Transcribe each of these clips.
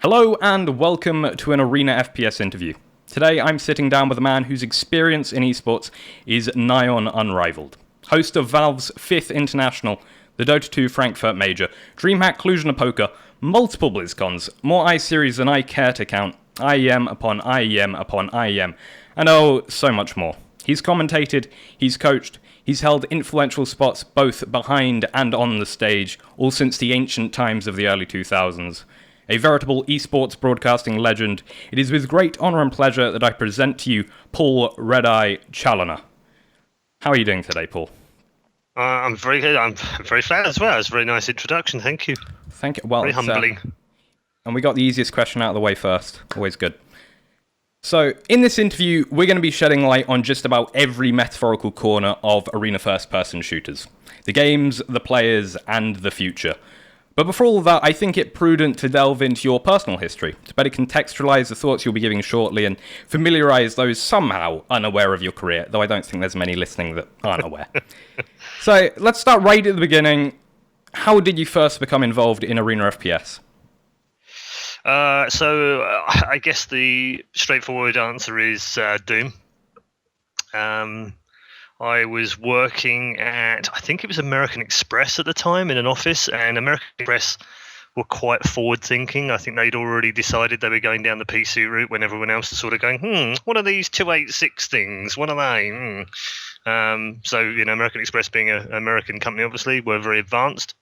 Hello and welcome to an Arena FPS interview. Today I'm sitting down with a man whose experience in esports is nigh on unrivaled. Host of Valve's 5th International, the Dota 2 Frankfurt Major, DreamHack Cluj Poker, multiple BlizzCons, more I-Series than I care to count, IEM upon IEM upon IEM, and oh, so much more. He's commentated, he's coached, he's held influential spots both behind and on the stage, all since the ancient times of the early 2000s. A veritable esports broadcasting legend, it is with great honour and pleasure that I present to you Paul ReDeYe Chaloner. How are you doing today, Paul? I'm very good. I'm very flattered as well. It's a very nice introduction. Thank you. Thank you. Well, very humbling. And we got the easiest question out of the way first. Always good. So, in this interview, we're going to be shedding light on just about every metaphorical corner of arena first-person shooters. The games, the players, and the future. But before all that, I think it prudent to delve into your personal history, to better contextualise the thoughts you'll be giving shortly and familiarise those somehow unaware of your career, though I don't think there's many listening that aren't aware. So, let's start right at the beginning. How did you first become involved in Arena FPS? I guess the straightforward answer is Doom. I was working at, I think it was American Express at the time, in an office, and American Express were quite forward-thinking. I think they'd already decided they were going down the PC route when everyone else was sort of going, what are these 286 things? What are they? American Express being an American company, obviously, were very advanced.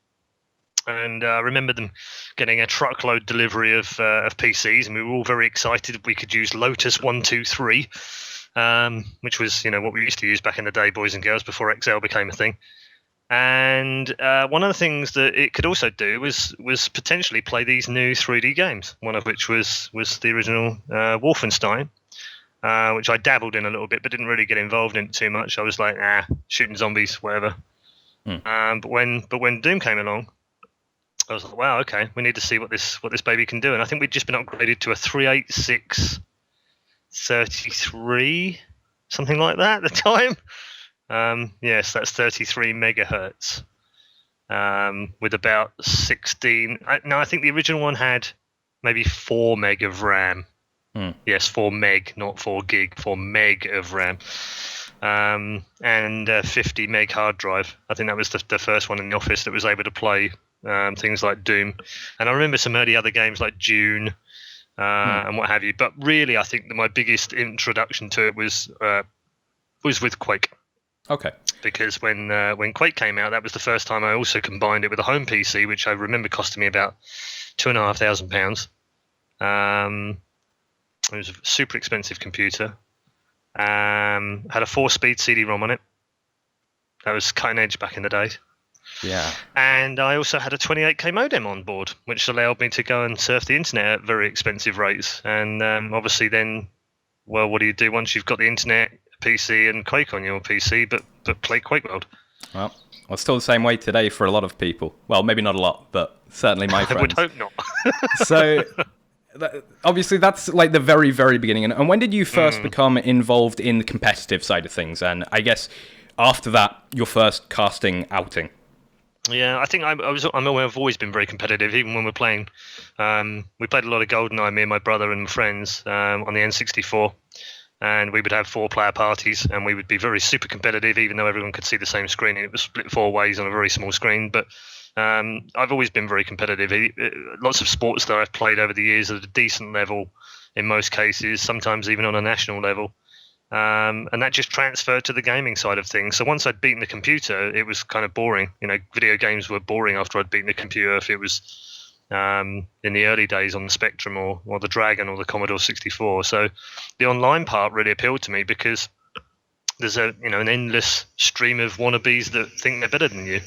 And I remember them getting a truckload delivery of PCs, and we were all very excited we could use Lotus 123. Which was, what we used to use back in the day, boys and girls, before XL became a thing. And one of the things that it could also do was potentially play these new 3D games, one of which was the original Wolfenstein, which I dabbled in a little bit, but didn't really get involved in it too much. I was like, shooting zombies, whatever. But when Doom came along, I was like, wow, okay, we need to see what this baby can do. And I think we'd just been upgraded to a 386 33, something like that at the time. Yes, that's 33 megahertz, with about 16. I think the original one had maybe 4 meg of RAM. Yes, 4 meg, not 4 gig, 4 meg of RAM, and 50 meg hard drive. I think that was the first one in the office that was able to play things like Doom. And I remember some early other games like Dune. And what have you, but really, I think that my biggest introduction to it was with Quake. Okay. Because when Quake came out, that was the first time I also combined it with a home PC, which I remember costing me about £2,500. It was a super expensive computer. Had a 4-speed CD-ROM on it. That was cutting edge back in the day. Yeah. And I also had a 28k modem on board, which allowed me to go and surf the internet at very expensive rates. And obviously then, well, what do you do once you've got the internet, PC and Quake on your PC, but play Quake World? Well, still the same way today for a lot of people. Well, maybe not a lot, but certainly my friends. I would hope not. So, obviously that's like the very, very beginning. And when did you first become involved in the competitive side of things? And I guess after that, your first casting outing? Yeah, I think I've always been very competitive, even when we're playing. We played a lot of GoldenEye, me and my brother and friends, on the N64, and we would have 4-player parties, and we would be very super competitive, even though everyone could see the same screen, and it was split 4 ways on a very small screen. But I've always been very competitive. Lots of sports that I've played over the years at a decent level, in most cases, sometimes even on a national level. And that just transferred to the gaming side of things. So once I'd beaten the computer, it was kind of boring. Video games were boring after I'd beaten the computer. If it was in the early days on the Spectrum or the Dragon or the Commodore 64. So the online part really appealed to me because there's an endless stream of wannabes that think they're better than you,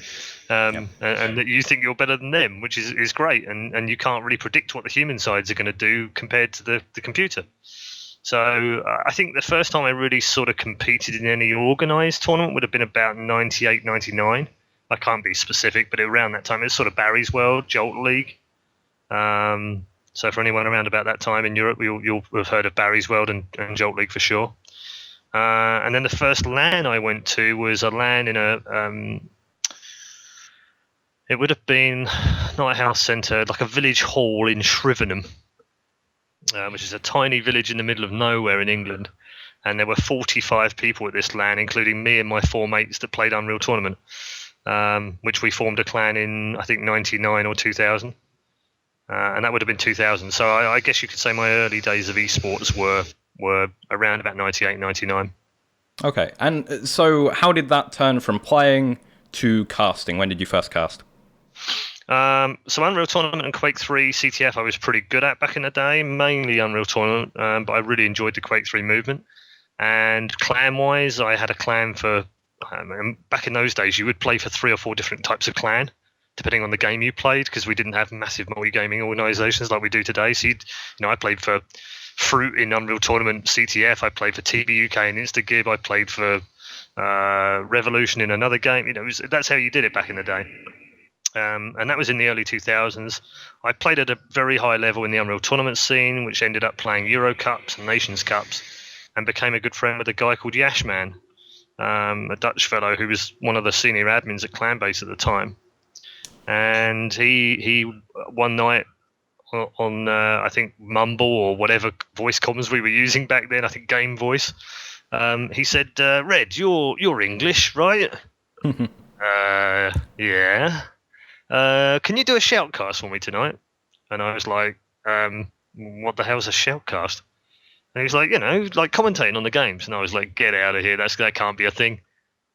and that you think you're better than them, which is great. And you can't really predict what the human sides are going to do compared to the computer. So I think the first time I really sort of competed in any organised tournament would have been about 98, 99. I can't be specific, but around that time, it's sort of Barry's World, Jolt League. So for anyone around about that time in Europe, you'll have heard of Barry's World and Jolt League for sure. And then the first LAN I went to was a LAN in a It would have been not a house centre, like a village hall in Shrivenham. which is a tiny village in the middle of nowhere in England. And there were 45 people at this LAN, including me and my 4 mates that played Unreal Tournament, which we formed a clan in, I think, 99 or 2000. And that would have been 2000. So I guess you could say my early days of esports were around about 98, 99. Okay, and so how did that turn from playing to casting? When did you first cast? So Unreal Tournament and Quake 3 CTF I was pretty good at back in the day, mainly Unreal Tournament, but I really enjoyed the Quake 3 movement. And clan-wise, I had a clan for, back in those days, you would play for 3 or 4 different types of clan, depending on the game you played, because we didn't have massive multi-gaming organisations like we do today. So I played for Fruit in Unreal Tournament CTF, I played for TBUK in Instagib, I played for Revolution in another game. That's how you did it back in the day. And that was in the early 2000s. I played at a very high level in the Unreal Tournament scene, which ended up playing Euro Cups and Nations Cups, and became a good friend with a guy called Yashman, a Dutch fellow who was one of the senior admins at Clanbase at the time. And he one night on I think Mumble or whatever voice comms we were using back then, I think Game Voice, he said, "Red, you're English, right?" Yeah. Can you do a shoutcast for me tonight? And I was like, what the hell's a shoutcast? And he was like, like commentating on the games. And I was like, get out of here. That can't be a thing.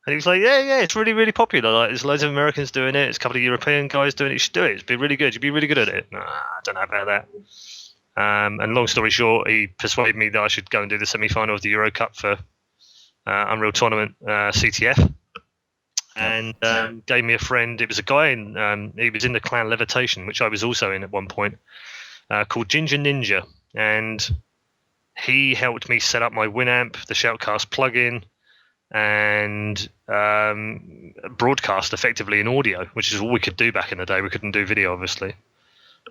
And he was like, yeah, it's really, really popular. Like, there's loads of Americans doing it. There's a couple of European guys doing it. You should do it. It'd be really good. You'd be really good at it. Nah, I don't know about that. And long story short, he persuaded me that I should go and do the semi-final of the Euro Cup for Unreal Tournament CTF. And gave me a friend. It was a guy he was in the clan Levitation, which I was also in at one point, called Ginger Ninja. And he helped me set up my Winamp, the Shoutcast plugin, and broadcast effectively in audio, which is all we could do back in the day. We couldn't do video, obviously.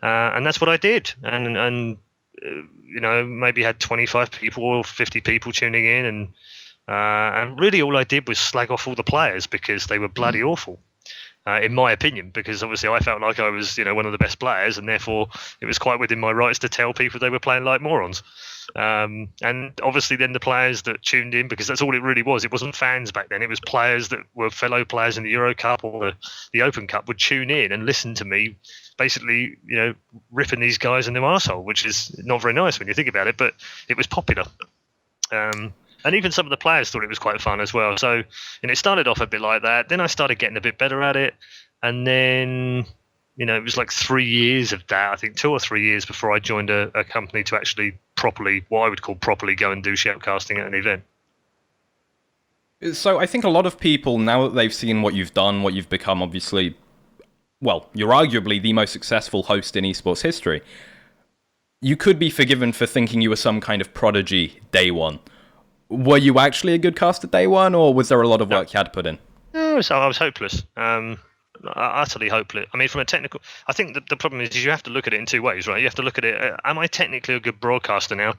And that's what I did. And maybe had 25 people or 50 people tuning in, and really all I did was slag off all the players because they were bloody awful, in my opinion, because obviously I felt like I was one of the best players, and therefore it was quite within my rights to tell people they were playing like morons. And obviously then the players that tuned in, because that's all it really was, it wasn't fans back then, it was players that were fellow players in the Euro Cup or the Open Cup, would tune in and listen to me basically ripping these guys in their arsehole, which is not very nice when you think about it, but it was popular. And even some of the players thought it was quite fun as well. So, it started off a bit like that. Then I started getting a bit better at it. And then, it was like 3 years of that, I think 2 or 3 years before I joined a company to actually properly, what I would call properly, go and do shoutcasting at an event. So I think a lot of people, now that they've seen what you've done, what you've become, obviously, well, you're arguably the most successful host in esports history. You could be forgiven for thinking you were some kind of prodigy day one. Were you actually a good caster day one, or was there a lot of work you had to put in? No, so I was hopeless. Utterly hopeless. I mean, from a technical... I think the problem is you have to look at it in 2 ways, right? You have to look at it, am I technically a good broadcaster now?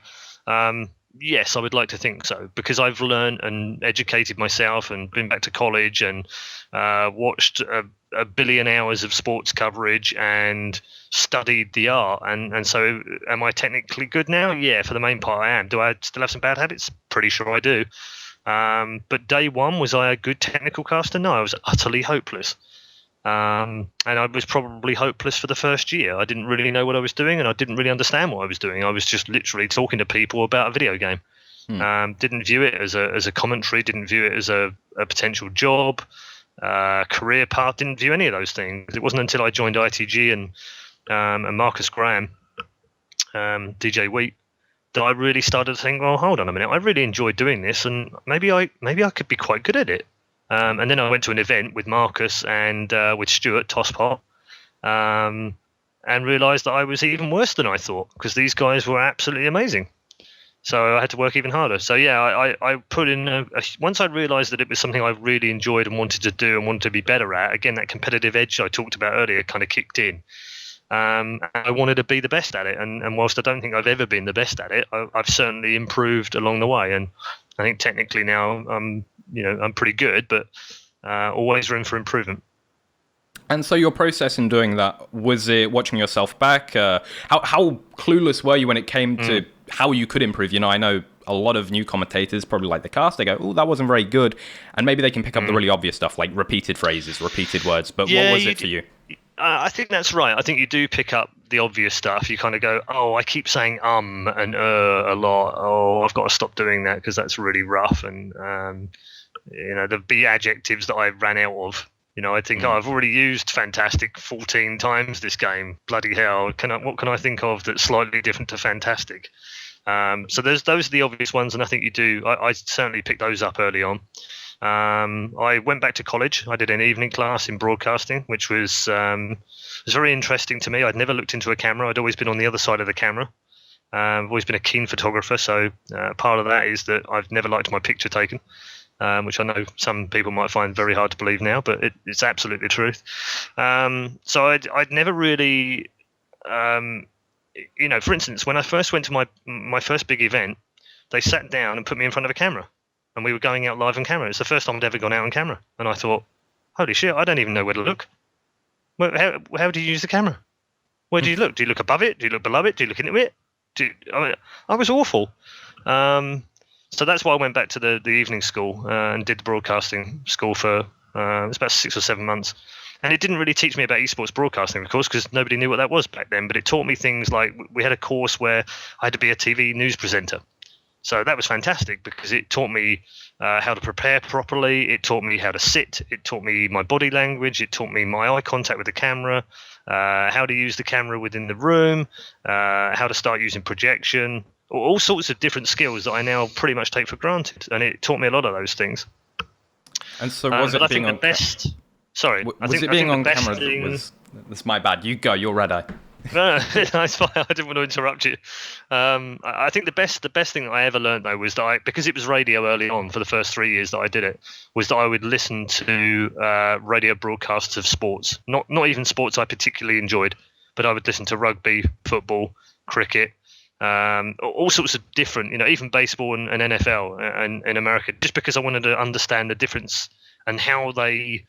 Yes, I would like to think so, because I've learned and educated myself and been back to college and watched a billion hours of sports coverage and studied the art. And so am I technically good now? Yeah, for the main part I am. Do I still have some bad habits? Pretty sure I do. But day one, was I a good technical caster? No, I was utterly hopeless. And I was probably hopeless for the first year. I didn't really know what I was doing, and I didn't really understand what I was doing. I was just literally talking to people about a video game. Didn't view it as a commentary, didn't view it as a potential job, career path, didn't view any of those things. It wasn't until I joined ITG and Marcus Graham, DJ Wheat, that I really started to think, well, hold on a minute, I really enjoy doing this, and maybe I could be quite good at it. And then I went to an event with Marcus and with Stuart Tosspot, and realised that I was even worse than I thought, because these guys were absolutely amazing. So I had to work even harder. So yeah, I put in once I realised that it was something I really enjoyed and wanted to do and wanted to be better at. Again, that competitive edge I talked about earlier kind of kicked in. I wanted to be the best at it, and whilst I don't think I've ever been the best at it, I've certainly improved along the way. And I think technically now I'm pretty good, but always room for improvement. And so your process in doing that, was it watching yourself back? How clueless were you when it came to how you could improve? I know a lot of new commentators, probably like the cast, they go, oh, that wasn't very good. And maybe they can pick up the really obvious stuff, like repeated phrases, repeated words. But what was it for you? I think that's right. I think you do pick up the obvious stuff. You kind of go, oh, I keep saying and a lot. Oh, I've got to stop doing that because that's really rough. And, there'd be adjectives that I ran out of. I think I've already used fantastic 14 times this game. Bloody hell! What can I think of that's slightly different to fantastic? So those are the obvious ones, and I think you do. I certainly picked those up early on. I went back to college. I did an evening class in broadcasting, which was very interesting to me. I'd never looked into a camera. I'd always been on the other side of the camera. I've always been a keen photographer, so part of that is that I've never liked my picture taken. Which I know some people might find very hard to believe now, but it's absolutely the truth. So I'd never really, for instance, when I first went to my first big event, they sat down and put me in front of a camera, and we were going out live on camera. It's the first time I'd ever gone out on camera, and I thought, holy shit, I don't even know where to look. Well, how do you use the camera? Where do you look? Do you look above it? Do you look below it? Do you look into it? I was awful. So that's why I went back to the evening school and did the broadcasting school for it's about 6 or 7 months. And it didn't really teach me about esports broadcasting, of course, because nobody knew what that was back then. But it taught me things like we had a course where I had to be a TV news presenter. So that was fantastic because it taught me how to prepare properly. It taught me how to sit. It taught me my body language. It taught me my eye contact with the camera, how to use the camera within the room, how to start using projection. All sorts of different skills that I now pretty much take for granted, and it taught me a lot of those things. And so, was it being on best? Sorry, was it being on camera that was? That's my bad. You go. You're ready. No, it's fine. I didn't want to interrupt you. I think the best thing that I ever learned though was that because it was radio early on for the first 3 years that I did it, was that I would listen to radio broadcasts of sports, not even sports I particularly enjoyed, but I would listen to rugby, football, cricket. All sorts of different, even baseball and NFL and in America, just because I wanted to understand the difference and how they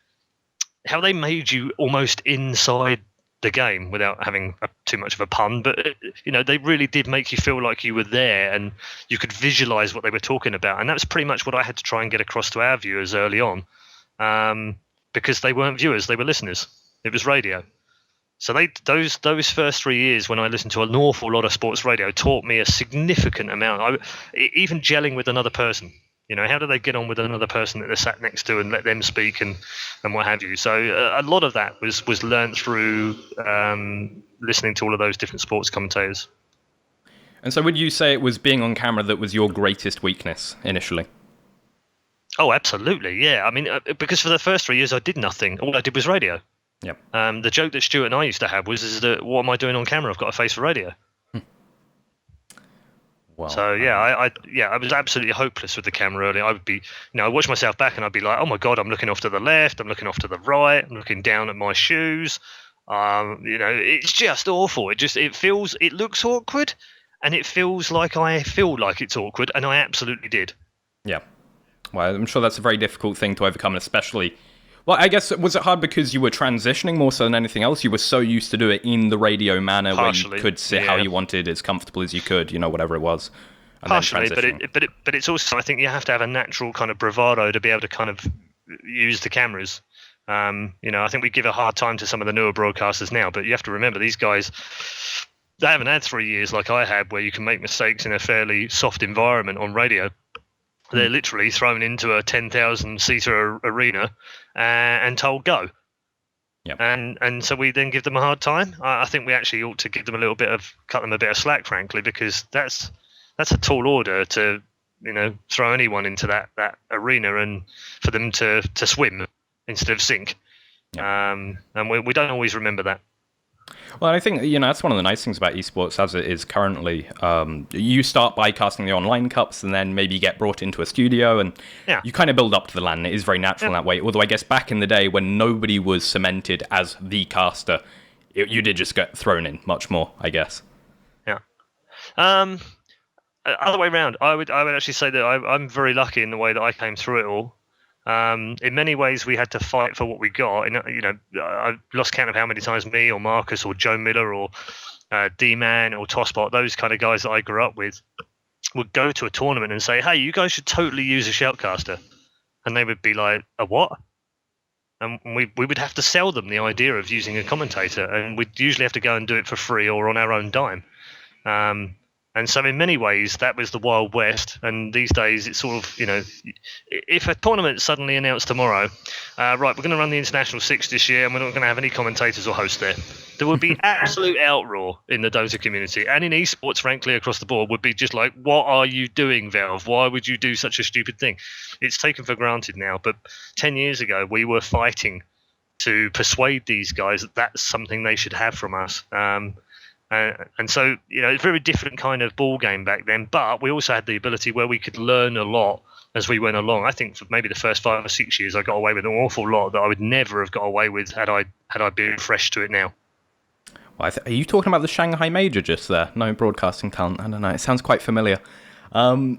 made you almost inside the game without having too much of a pun. But they really did make you feel like you were there and you could visualize what they were talking about. And that's pretty much what I had to try and get across to our viewers early on, because they weren't viewers, they were listeners. It was radio. So those first 3 years when I listened to an awful lot of sports radio taught me a significant amount. Even gelling with another person, how do they get on with another person that they're sat next to and let them speak and what have you. So a lot of that was learned through listening to all of those different sports commentators. And so would you say it was being on camera that was your greatest weakness initially? Oh, absolutely, yeah. I mean, because for the first 3 years I did nothing. All I did was radio. Yep. The joke that Stuart and I used to have was that what am I doing on camera? I've got a face for radio. Well, so yeah, I was absolutely hopeless with the camera early. I would be, I watch myself back and I'd be like, oh my god, I'm looking off to the left, I'm looking off to the right, I'm looking down at my shoes. It's just awful. It looks awkward, and it feels like I feel like it's awkward, and I absolutely did. Yeah. Well, I'm sure that's a very difficult thing to overcome, especially. Well, I guess, was it hard because you were transitioning more so than anything else? You were so used to do it in the radio manner Partially, where you could sit how you wanted, as comfortable as you could, whatever it was. Partially, but it's also, I think you have to have a natural kind of bravado to be able to kind of use the cameras. I think we give a hard time to some of the newer broadcasters now, but you have to remember these guys, they haven't had 3 years like I had where you can make mistakes in a fairly soft environment on radio. They're literally thrown into a 10,000-seater arena and told go. Yep. And so we then give them a hard time. I think we actually ought to give them cut them a bit of slack, frankly, because that's a tall order to throw anyone into that arena and for them to swim instead of sink. Yep. And we don't always remember that. Well, I think, that's one of the nice things about esports as it is currently. You start by casting the online cups and then maybe get brought into a studio and you kind of build up to the LAN. It is very natural in that way. Although I guess back in the day when nobody was cemented as the caster, you did just get thrown in much more, I guess. Yeah. Other way around, I would actually say that I'm very lucky in the way that I came through it all. In many ways, we had to fight for what we got. And I lost count of how many times me or Marcus or Joe Miller or D-Man or Tosspot, those kind of guys that I grew up with, would go to a tournament and say, "Hey, you guys should totally use a shoutcaster," and they would be like, "A what?" And we would have to sell them the idea of using a commentator, and we'd usually have to go and do it for free or on our own dime. And so in many ways, that was the Wild West. And these days, it's sort of, if a tournament suddenly announced tomorrow, right, we're going to run the International 6 this year, and we're not going to have any commentators or hosts there would be absolute outroar in the Dota community. And in esports, frankly, across the board, would be just like, what are you doing, Valve? Why would you do such a stupid thing? It's taken for granted now. But 10 years ago, we were fighting to persuade these guys that that's something they should have from us. And so, it's a very different kind of ball game back then. But we also had the ability where we could learn a lot as we went along. I think for maybe the first 5 or 6 years, I got away with an awful lot that I would never have got away with had I been fresh to it now. Well, are you talking about the Shanghai Major just there? No broadcasting talent. I don't know. It sounds quite familiar. I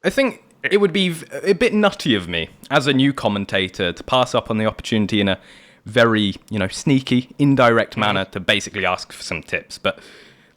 think it would be a bit nutty of me as a new commentator to pass up on the opportunity in a very, sneaky, indirect manner to basically ask for some tips. But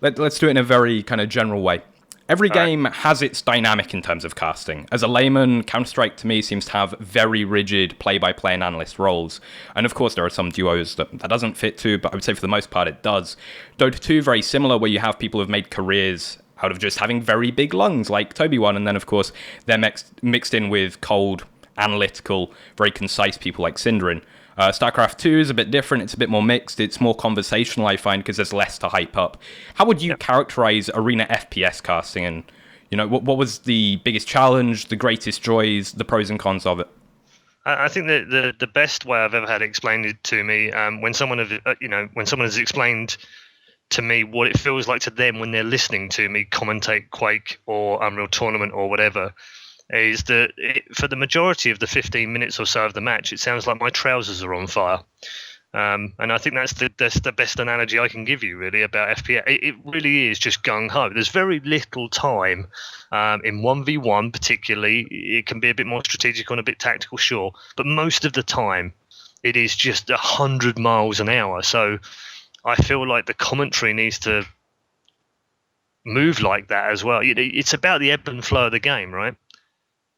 let's do it in a very kind of general way. Every game has its dynamic in terms of casting. As a layman, Counter-Strike to me seems to have very rigid play-by-play and analyst roles. And of course, there are some duos that doesn't fit to, but I would say for the most part it does. Dota 2, very similar, where you have people who've made careers out of just having very big lungs, like Toby one, and then of course they're mixed in with cold, analytical, very concise people like Synderin. StarCraft 2 is a bit different. It's a bit more mixed. It's more conversational, I find, because there's less to hype up. How would you characterize Arena FPS casting? And, what was the biggest challenge, the greatest joys, the pros and cons of it? I think that the best way I've ever had it explained to me, when someone has explained to me what it feels like to them when they're listening to me commentate Quake or Unreal Tournament or whatever, is that for the majority of the 15 minutes or so of the match, it sounds like my trousers are on fire. And I think that's the best analogy I can give you, really, about FPS. It really is just gung-ho. There's very little time in 1v1 particularly. It can be a bit more strategic and a bit tactical, sure. But most of the time, it is just 100 miles an hour. So I feel like the commentary needs to move like that as well. It's about the ebb and flow of the game, right?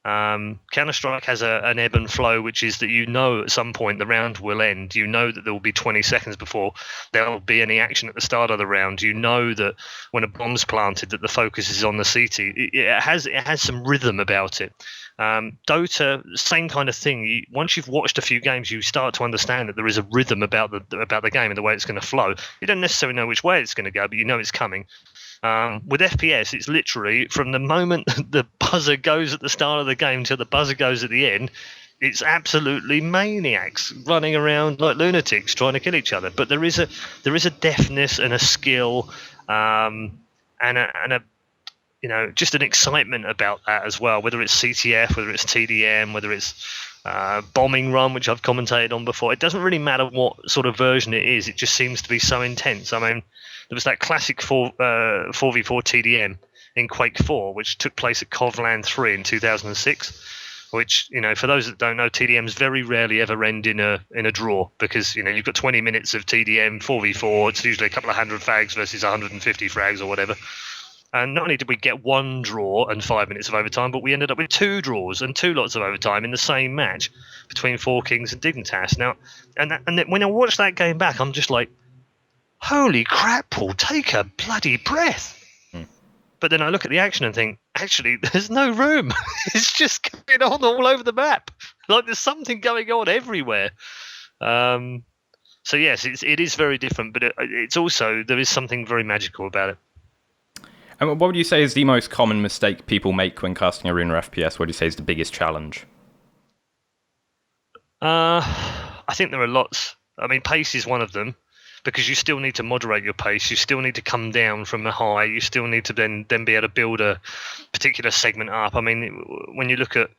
Counter-Strike has an ebb and flow, which is that at some point the round will end. That there will be 20 seconds before there will be any action at the start of the round. That when a bomb's planted, that the focus is on the CT. It has some rhythm about it. Dota, same kind of thing. Once you've watched a few games, you start to understand that there is a rhythm about the game and the way it's going to flow. You don't necessarily know which way it's going to go, but you know it's coming. With FPS, it's literally from the moment the buzzer goes at the start of the game till the buzzer goes at the end, it's absolutely maniacs running around like lunatics trying to kill each other. But there is a deftness and a skill, and a just an excitement about that as well. Whether it's CTF, whether it's TDM, whether it's bombing run, which I've commentated on before, it doesn't really matter what sort of version it is. It just seems to be so intense. I mean, there was that classic 4v4 TDM in Quake 4, which took place at Covland 3 in 2006, which, for those that don't know, TDMs very rarely ever end in a draw because, you've got 20 minutes of TDM, 4v4, it's usually a couple of 100 frags versus 150 frags or whatever. And not only did we get one draw and 5 minutes of overtime, but we ended up with 2 draws and 2 lots of overtime in the same match between Four Kings and Dignitas. Now, and when I watch that game back, I'm just like, holy crap, Paul, take a bloody breath. But then I look at the action and think, actually, there's no room. It's just going on all over the map. Like there's something going on everywhere. So yes, it is very different, but it's also, there is something very magical about it. And what would you say is the most common mistake people make when casting Arena FPS? What do you say is the biggest challenge? I think there are lots. I mean, pace is one of them, because you still need to moderate your pace. You still need to come down from the high. You still need to then be able to build a particular segment up. I mean, when you look at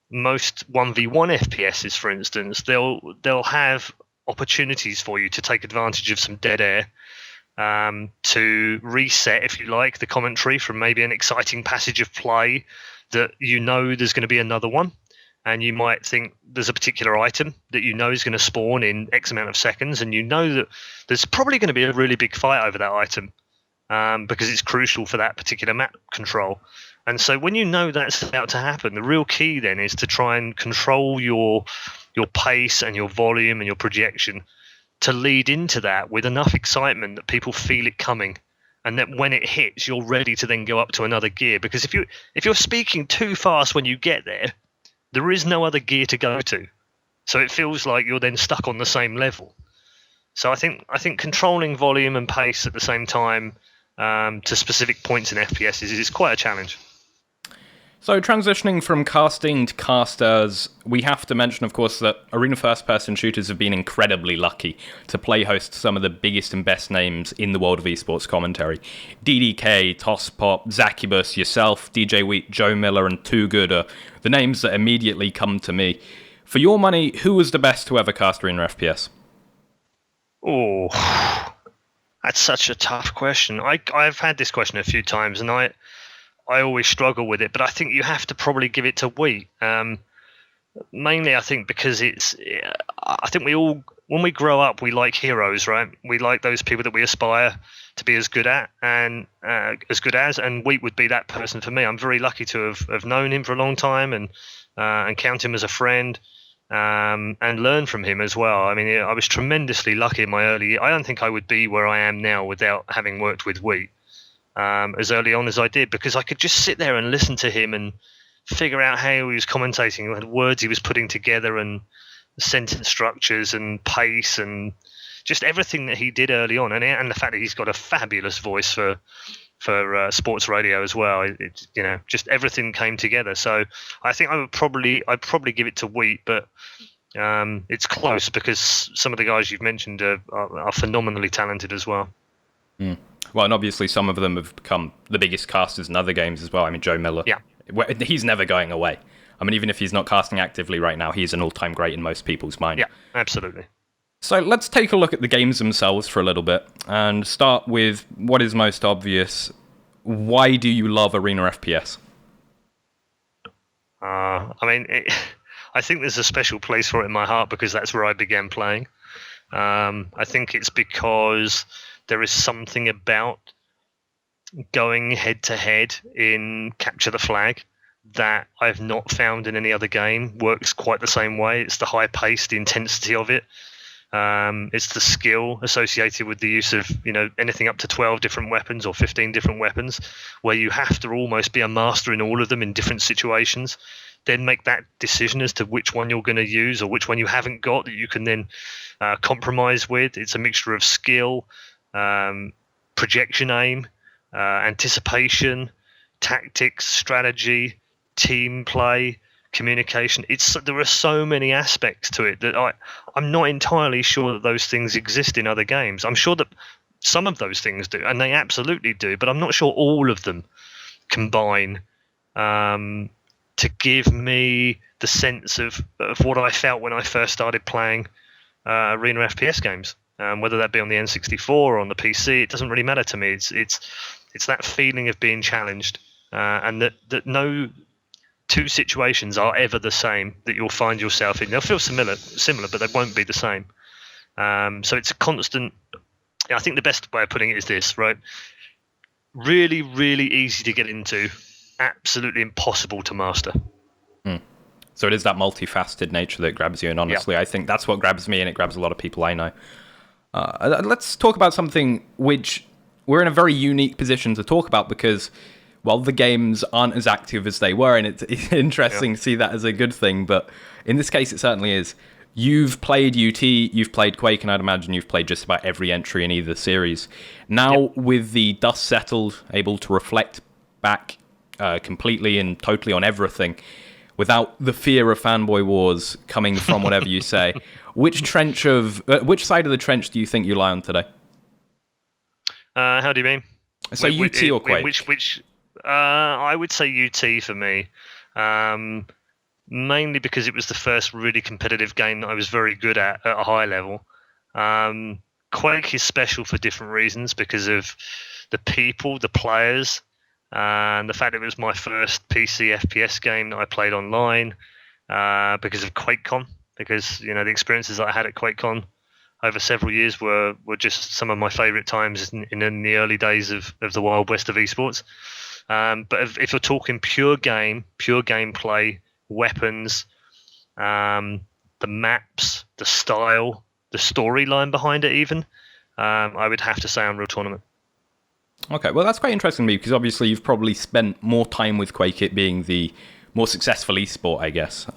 most 1v1 FPSs, for instance, they'll have opportunities for you to take advantage of some dead air, to reset, if you like, the commentary from maybe an exciting passage of play that there's going to be another one. and you might think there's a particular item that you know is going to spawn in X amount of seconds, and you know that there's probably going to be a really big fight over that item because it's crucial for that particular map control. And so when you know that's about to happen, the real key then is to try and control your pace and your volume and your projection to lead into that with enough excitement that people feel it coming, and that when it hits, you're ready to then go up to another gear. Because if you're speaking too fast when you get there, there is no other gear to go to, so it feels like you're then stuck on the same level. So I think controlling volume and pace at the same time to specific points in FPS is quite a challenge. So transitioning from casting to casters, we have to mention, of course, that Arena first-person shooters have been incredibly lucky to play host some of the biggest and best names in the world of esports commentary. DDK, Tosspop, Zacubus, yourself, DJ Wheat, Joe Miller, and Too Good are the names that immediately come to me. For your money, who was the best to ever cast Arena FPS? Oh, that's such a tough question. I've had this question a few times, and I always struggle with it, but I think you have to probably give it to Wheat. Mainly, I think because I think we all, when we grow up, we like heroes, right? We like those people that we aspire to be as good at and and Wheat would be that person for me. I'm very lucky to have known him for a long time and count him as a friend and learn from him as well. I mean, I was tremendously lucky in my early years. I don't think I would be where I am now without having worked with Wheat. As early on as I did, because I could just sit there and listen to him and figure out how he was commentating, the words he was putting together, and sentence structures and pace, and just everything that he did early on, and the fact that he's got a fabulous voice for sports radio as well. It just everything came together. So I think I'd probably give it to Wheat, but it's close because some of the guys you've mentioned are phenomenally talented as well. Mm. Well, and obviously some of them have become the biggest casters in other games as well. I mean, Joe Miller, he's never going away. I mean, even if he's not casting actively right now, he's an all-time great in most people's mind. Yeah, absolutely. So let's take a look at the games themselves for a little bit and start with what is most obvious. Why do you love Arena FPS? I mean, I think there's a special place for it in my heart because that's where I began playing. I think it's because there is something about going head-to-head in Capture the Flag that I've not found in any other game. Works quite the same way. It's the high pace, the intensity of it. It's the skill associated with the use of anything up to 12 different weapons or 15 different weapons, where you have to almost be a master in all of them in different situations. Then make that decision as to which one you're going to use or which one you haven't got that you can then compromise with. It's a mixture of skill, projection aim, anticipation, tactics, strategy, team play, communication. There are so many aspects to it that I'm not entirely sure that those things exist in other games. I'm sure that some of those things do, and they absolutely do, but I'm not sure all of them combine to give me the sense of what I felt when I first started playing Arena FPS games. Whether that be on the N64 or on the PC, it doesn't really matter to me. It's that feeling of being challenged, and that no two situations are ever the same that you'll find yourself in. They'll feel similar, but they won't be the same. So it's a constant. I think the best way of putting it is this, right? Really, really easy to get into, absolutely impossible to master. So it is that multifaceted nature that grabs you, and honestly, I think that's what grabs me, and it grabs a lot of people I know. Let's talk about something which we're in a very unique position to talk about because, well, the games aren't as active as they were, and it's interesting to see that as a good thing, but in this case it certainly is. You've played UT, you've played Quake, and I'd imagine you've played just about every entry in either series. Now, with the dust settled, able to reflect back completely and totally on everything, without the fear of fanboy wars coming from whatever you say, which side of the trench do you think you lie on today? How do you mean? So UT or Quake? Which I would say UT for me, mainly because it was the first really competitive game that I was very good at a high level. Quake is special for different reasons because of the people, the players, and the fact it was my first PC FPS game that I played online. because of QuakeCon, because the experiences that I had at QuakeCon over several years were just some of my favourite times in the early days of the Wild West of esports. But if you're talking pure gameplay, weapons, the maps, the style, the storyline behind it, even, I would have to say Unreal Tournament. Okay, well, that's quite interesting to me, because obviously you've probably spent more time with Quake, it being the more successful esport, I guess.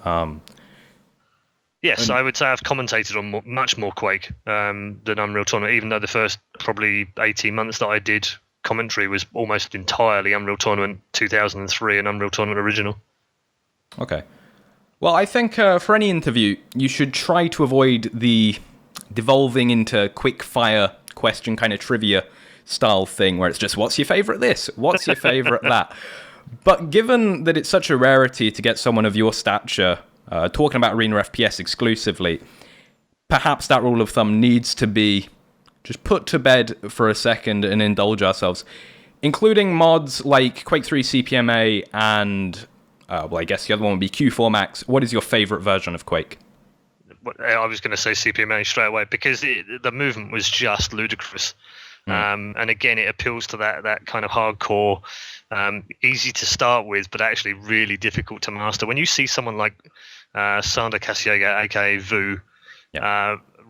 Yes, I would say I've commentated on much more Quake than Unreal Tournament, even though the first probably 18 months that I did commentary was almost entirely Unreal Tournament 2003 and Unreal Tournament Original. Okay. Well, I think for any interview, you should try to avoid the devolving into quick fire question kind of trivia style thing where it's just, what's your favourite this? What's your favourite that? But given that it's such a rarity to get someone of your stature talking about Arena FPS exclusively, perhaps that rule of thumb needs to be just put to bed for a second and indulge ourselves, including mods like Quake 3 CPMA and, well, I guess the other one would be Q4 Max. What is your favourite version of Quake? I was going to say CPMA straight away, because the movement was just ludicrous. And again, it appeals to that kind of hardcore, easy to start with, but actually really difficult to master. When you see someone like Sander Kasiega, aka Vu,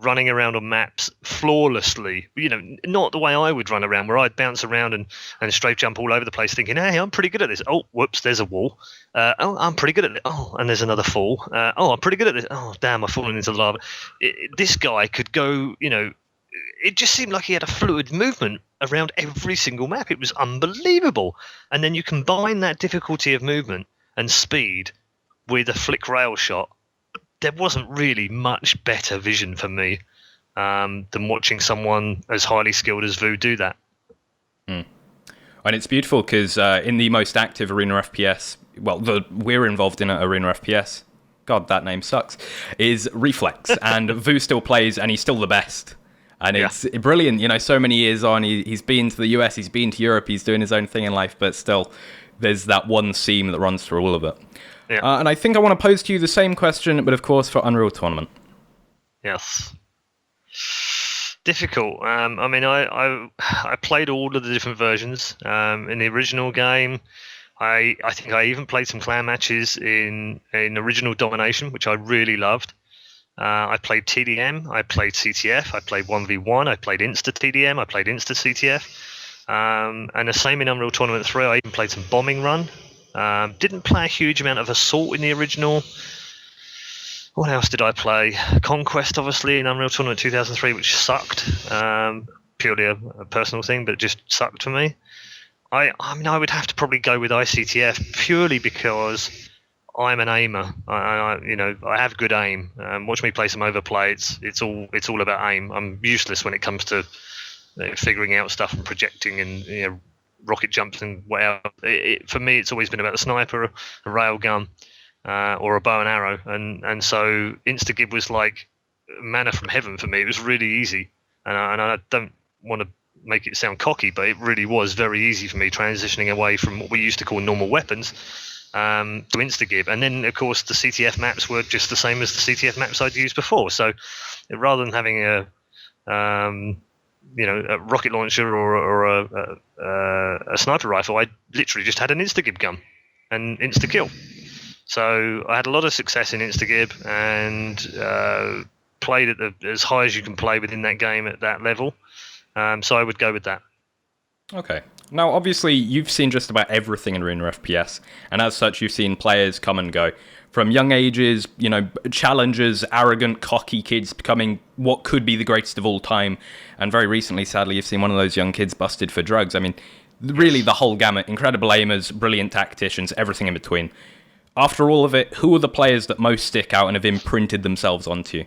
running around on maps flawlessly, not the way I would run around, where I'd bounce around and strafe jump all over the place thinking, hey, I'm pretty good at this. Oh, whoops, there's a wall. Oh, I'm pretty good at it. Oh, and there's another fall. Oh, I'm pretty good at this. Oh, damn, I've fallen into lava. This guy could go, it just seemed like he had a fluid movement around every single map. It was unbelievable. And then you combine that difficulty of movement and speed with a flick rail shot. There wasn't really much better vision for me than watching someone as highly skilled as Vu do that. And it's beautiful because in the most active Arena FPS, well, we're involved in Arena FPS, God, that name sucks, is Reflex. And Vu still plays, and he's still the best. And it's brilliant, so many years on, he's been to the US, he's been to Europe, he's doing his own thing in life, but still, there's that one theme that runs through all of it. Yeah. And I think I want to pose to you the same question, but of course for Unreal Tournament. Yes. Difficult. I mean, I played all of the different versions. In the original game, I think I even played some clan matches in Original Domination, which I really loved. I played TDM, I played CTF, I played 1v1, I played Insta TDM, I played Insta CTF. And the same in Unreal Tournament 3, I even played some Bombing Run. Didn't play a huge amount of Assault in the original. What else did I play? Conquest, obviously, in Unreal Tournament 2003, which sucked. Purely a personal thing, but it just sucked for me. I mean, I would have to probably go with ICTF purely because I'm an aimer. I have good aim. Watch me play some overplay. It's all about aim. I'm useless when it comes to figuring out stuff and projecting and rocket jumps and whatever. For me, it's always been about the sniper, a railgun, or a bow and arrow. And so Instagib was like manna from heaven for me. It was really easy. And I don't want to make it sound cocky, but it really was very easy for me transitioning away from what we used to call normal weapons to Instagib. And then, of course, the CTF maps were just the same as the CTF maps I'd used before. So rather than having a rocket launcher or a sniper rifle, I literally just had an Instagib gun and insta-kill. So I had a lot of success in Instagib and played at as high as you can play within that game at that level. So I would go with that. Okay. Now, obviously, you've seen just about everything in Arena FPS, and as such, you've seen players come and go. From young ages, challengers, arrogant, cocky kids becoming what could be the greatest of all time, and very recently, sadly, you've seen one of those young kids busted for drugs. I mean, really the whole gamut. Incredible aimers, brilliant tacticians, everything in between. After all of it, who are the players that most stick out and have imprinted themselves onto you?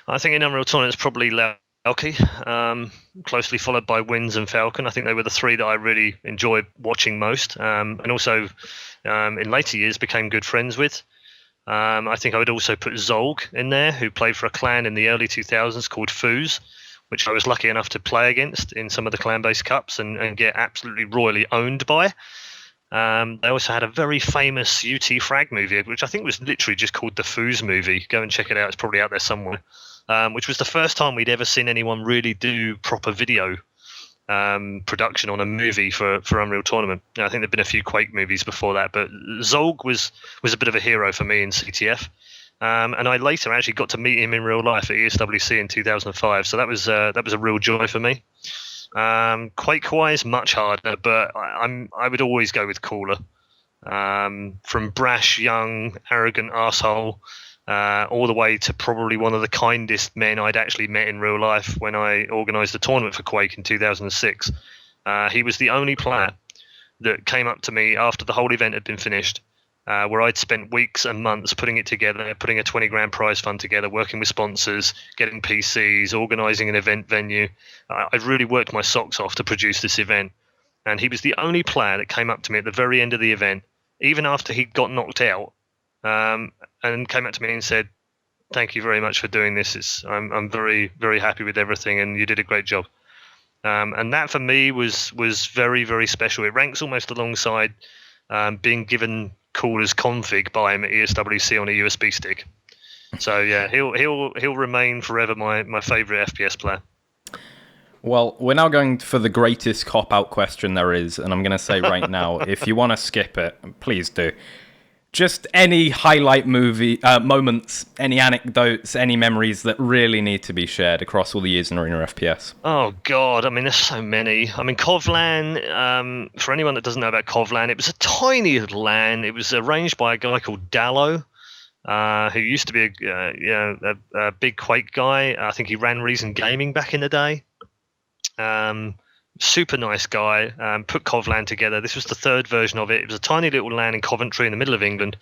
I think in Unreal Tournament, it's probably Lauki, closely followed by Wins and Falcon. I think they were the three that I really enjoyed watching most, and also in later years became good friends with. I think I would also put Zolg in there, who played for a clan in the early 2000s called Foos, which I was lucky enough to play against in some of the clan-based cups and get absolutely royally owned by. They also had a very famous UT Frag movie, which I think was literally just called the Foos movie. Go and check it out; it's probably out there somewhere. Which was the first time we'd ever seen anyone really do proper video production on a movie for Unreal Tournament. I think there'd been a few Quake movies before that, but Zolg was a bit of a hero for me in CTF. And I later actually got to meet him in real life at ESWC in 2005, so that was a real joy for me. Quake-wise, much harder, but I would always go with Cooler. From brash, young, arrogant arsehole, all the way to probably one of the kindest men I'd actually met in real life when I organised a tournament for Quake in 2006. He was the only player that came up to me after the whole event had been finished, where I'd spent weeks and months putting it together, putting a 20 grand prize fund together, working with sponsors, getting PCs, organising an event venue. I'd really worked my socks off to produce this event. And he was the only player that came up to me at the very end of the event, even after he got knocked out, and came up to me and said, "Thank you very much for doing this. I'm very, very happy with everything, and you did a great job." And that for me was very, very special. It ranks almost alongside being given Cooler's config by him at ESWC on a USB stick. So yeah, he'll remain forever my favourite FPS player. Well, we're now going for the greatest cop-out question there is, and I'm going to say right now, if you want to skip it, please do. Just any highlight moments, any anecdotes, any memories that really need to be shared across all the years in Arena FPS. Oh, God. I mean, there's so many. I mean, Kovlan, for anyone that doesn't know about Kovlan, it was a tiny little LAN. It was arranged by a guy called Dallo, who used to be a big Quake guy. I think he ran Reason Gaming back in the day. Super nice guy, put Kovlan together. This was the third version of it. It was a tiny little LAN in Coventry in the middle of England,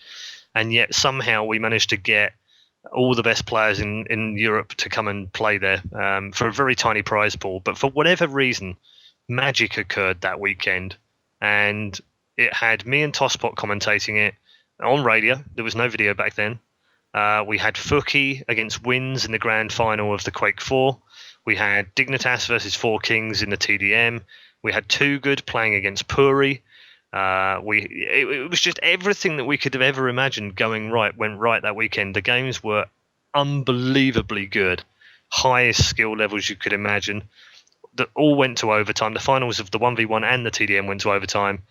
and yet somehow we managed to get all the best players in Europe to come and play there for a very tiny prize pool. But for whatever reason, magic occurred that weekend, and it had me and Tosspot commentating it on radio. There was no video back then. We had Fuki against Wins in the grand final of the Quake 4. We had Dignitas versus Four Kings in the TDM. We had Too Good playing against Puri. It was just everything that we could have ever imagined going right went right that weekend. The games were unbelievably good, highest skill levels you could imagine. That all went to overtime. The finals of the 1v1 and the TDM went to overtime.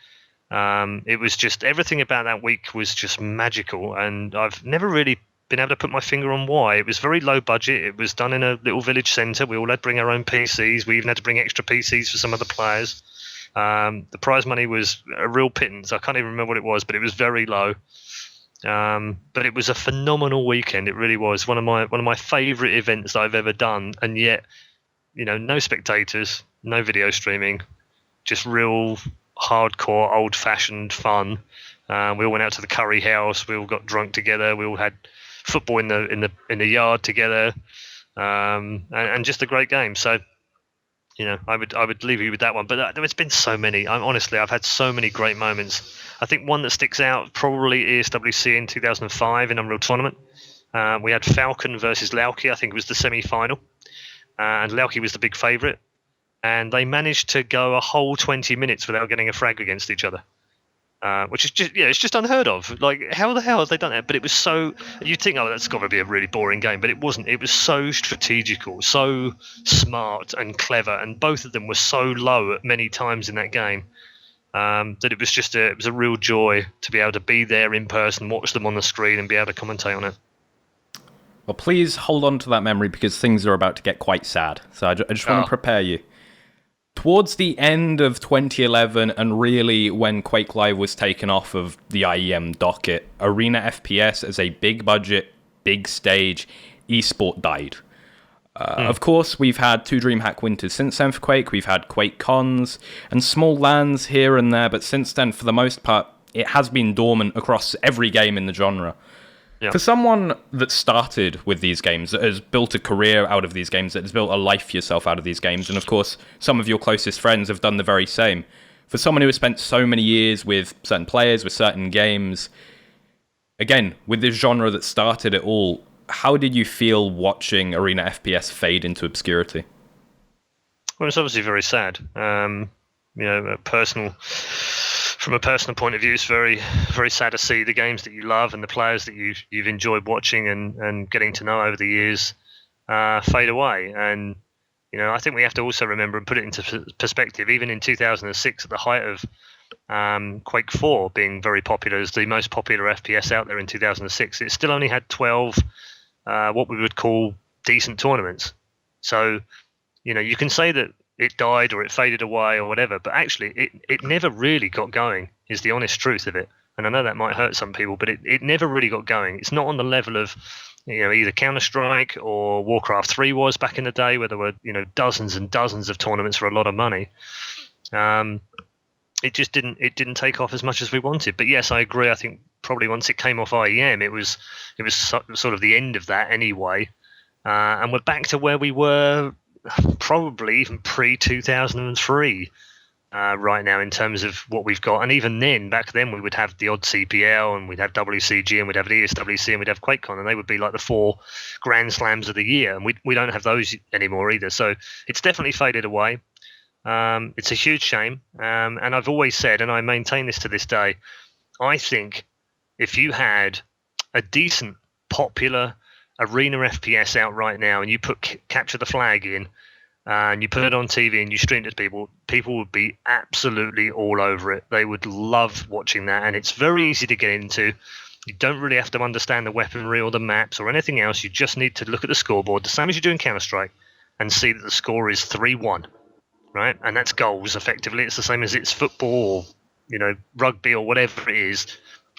It was just everything about that week was just magical, and I've never really been able to put my finger on why. It was very low budget. It was done in a little village centre. We all had to bring our own PCs. We even had to bring extra PCs for some of the players. The prize money was a real pittance. I can't even remember what it was, but it was very low. But it was a phenomenal weekend. It really was one of my favourite events that I've ever done. And yet, no spectators, no video streaming, just real hardcore, old-fashioned fun. We all went out to the curry house. We all got drunk together. We all had football in the yard together, and just a great game. So, I would leave you with that one. But there's been so many. Honestly, I've had so many great moments. I think one that sticks out probably ESWC in 2005 in Unreal Tournament. We had Falcon versus Lauki. I think it was the semi-final, and Lauki was the big favourite. And they managed to go a whole 20 minutes without getting a frag against each other. Which is just, it's just unheard of. Like, how the hell have they done that? But it was so, you'd think, that's got to be a really boring game, but it wasn't. It was so strategical, so smart and clever, and both of them were so low at many times in that game that it was just it was a real joy to be able to be there in person, watch them on the screen, and be able to commentate on it. Well, please hold on to that memory, because things are about to get quite sad. So I just want to prepare you. Towards the end of 2011, and really when Quake Live was taken off of the IEM docket, Arena FPS as a big budget, big stage esport died. Of course, we've had 2 DreamHack winters since then for Quake. We've had Quake cons and small LANs here and there, but since then, for the most part, it has been dormant across every game in the genre. Yeah. For someone that started with these games, that has built a career out of these games, that has built a life for yourself out of these games, and of course, some of your closest friends have done the very same. For someone who has spent so many years with certain players, with certain games, again, with this genre that started it all, how did you feel watching Arena FPS fade into obscurity? Well, it's obviously very sad. A personal from a personal point of view, it's very, very sad to see the games that you love and the players that you've enjoyed watching and getting to know over the years fade away. And I think we have to also remember and put it into perspective. Even in 2006, at the height of Quake 4 being very popular as the most popular FPS out there in 2006, it still only had 12 what we would call decent tournaments. So, you can say that it died or it faded away or whatever, but actually it never really got going, is the honest truth of it. And I know that might hurt some people, but it never really got going. It's not on the level of either Counter-Strike or Warcraft 3 was back in the day, where there were dozens and dozens of tournaments for a lot of money. It just didn't take off as much as we wanted. But yes, I agree. I think probably once it came off IEM, it was sort of the end of that anyway. And we're back to where we were probably even pre-2003 right now in terms of what we've got. And even then, back then, we would have the odd CPL and we'd have WCG and we'd have ESWC and we'd have QuakeCon, and they would be like the 4 Grand Slams of the year. And we don't have those anymore either. So it's definitely faded away. It's a huge shame. And I've always said, and I maintain this to this day, I think if you had a decent, popular Arena FPS out right now and you put Capture the Flag in and you put it on TV and you streamed it to people would be absolutely all over it. They would love watching that, and it's very easy to get into. You don't really have to understand the weaponry or the maps or anything else. You just need to look at the scoreboard, the same as you do in Counter-Strike, and see that the score is 3-1. Right, and that's goals. Effectively, it's the same as it's football, or rugby or whatever it is.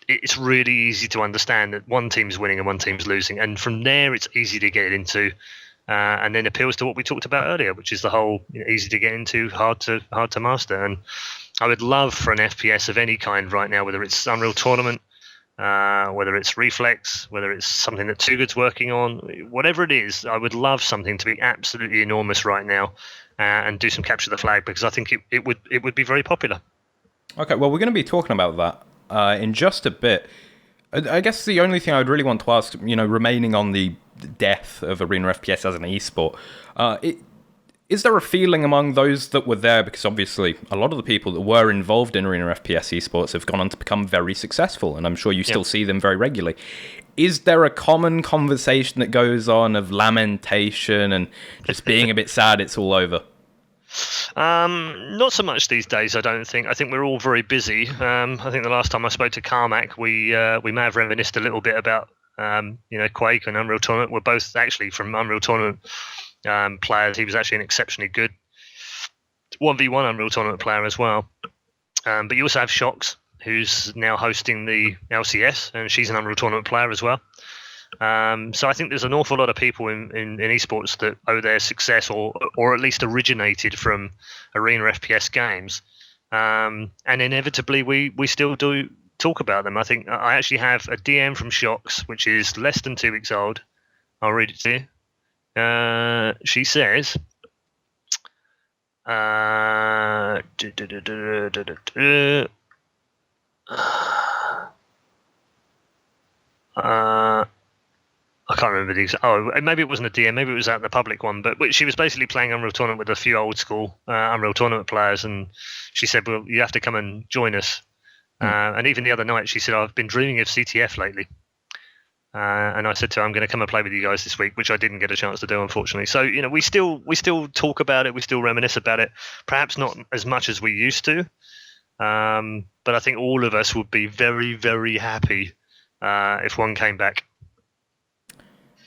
It's really easy to understand that one team's winning and one team's losing, and from there, it's easy to get into, and then appeals to what we talked about earlier, which is the whole easy to get into, hard to master. And I would love for an FPS of any kind right now, whether it's Unreal Tournament, whether it's Reflex, whether it's something that Too Good's working on, whatever it is, I would love something to be absolutely enormous right now. And do some Capture the Flag, because I think it would be very popular. Okay, well, we're going to be talking about that in just a bit. I guess the only thing I would really want to ask, remaining on the death of Arena FPS as an esport, is there a feeling among those that were there, because obviously a lot of the people that were involved in Arena FPS esports have gone on to become very successful, and I'm sure you still see them very regularly. Is there a common conversation that goes on of lamentation and just being a bit sad it's all over? Not so much these days, I don't think. I think we're all very busy. I think the last time I spoke to Carmack, we may have reminisced a little bit about Quake and Unreal Tournament. We're both actually from Unreal Tournament players. He was actually an exceptionally good 1v1 Unreal Tournament player as well. But you also have Shocks, who's now hosting the LCS, and she's an Unreal Tournament player as well. So I think there's an awful lot of people in esports that owe their success or at least originated from Arena FPS games. And inevitably we still do talk about them. I think I actually have a DM from Shocks, which is less than 2 weeks old. I'll read it to you. She says, I can't remember the exact. Oh, maybe it wasn't a DM. Maybe it was out in the public one. But she was basically playing Unreal Tournament with a few old school Unreal Tournament players, and she said, "Well, you have to come and join us." And even the other night, she said, "I've been dreaming of CTF lately." And I said to her, "I'm going to come and play with you guys this week," which I didn't get a chance to do, unfortunately. So we still talk about it. We still reminisce about it. Perhaps not as much as we used to, but I think all of us would be very, very happy if one came back.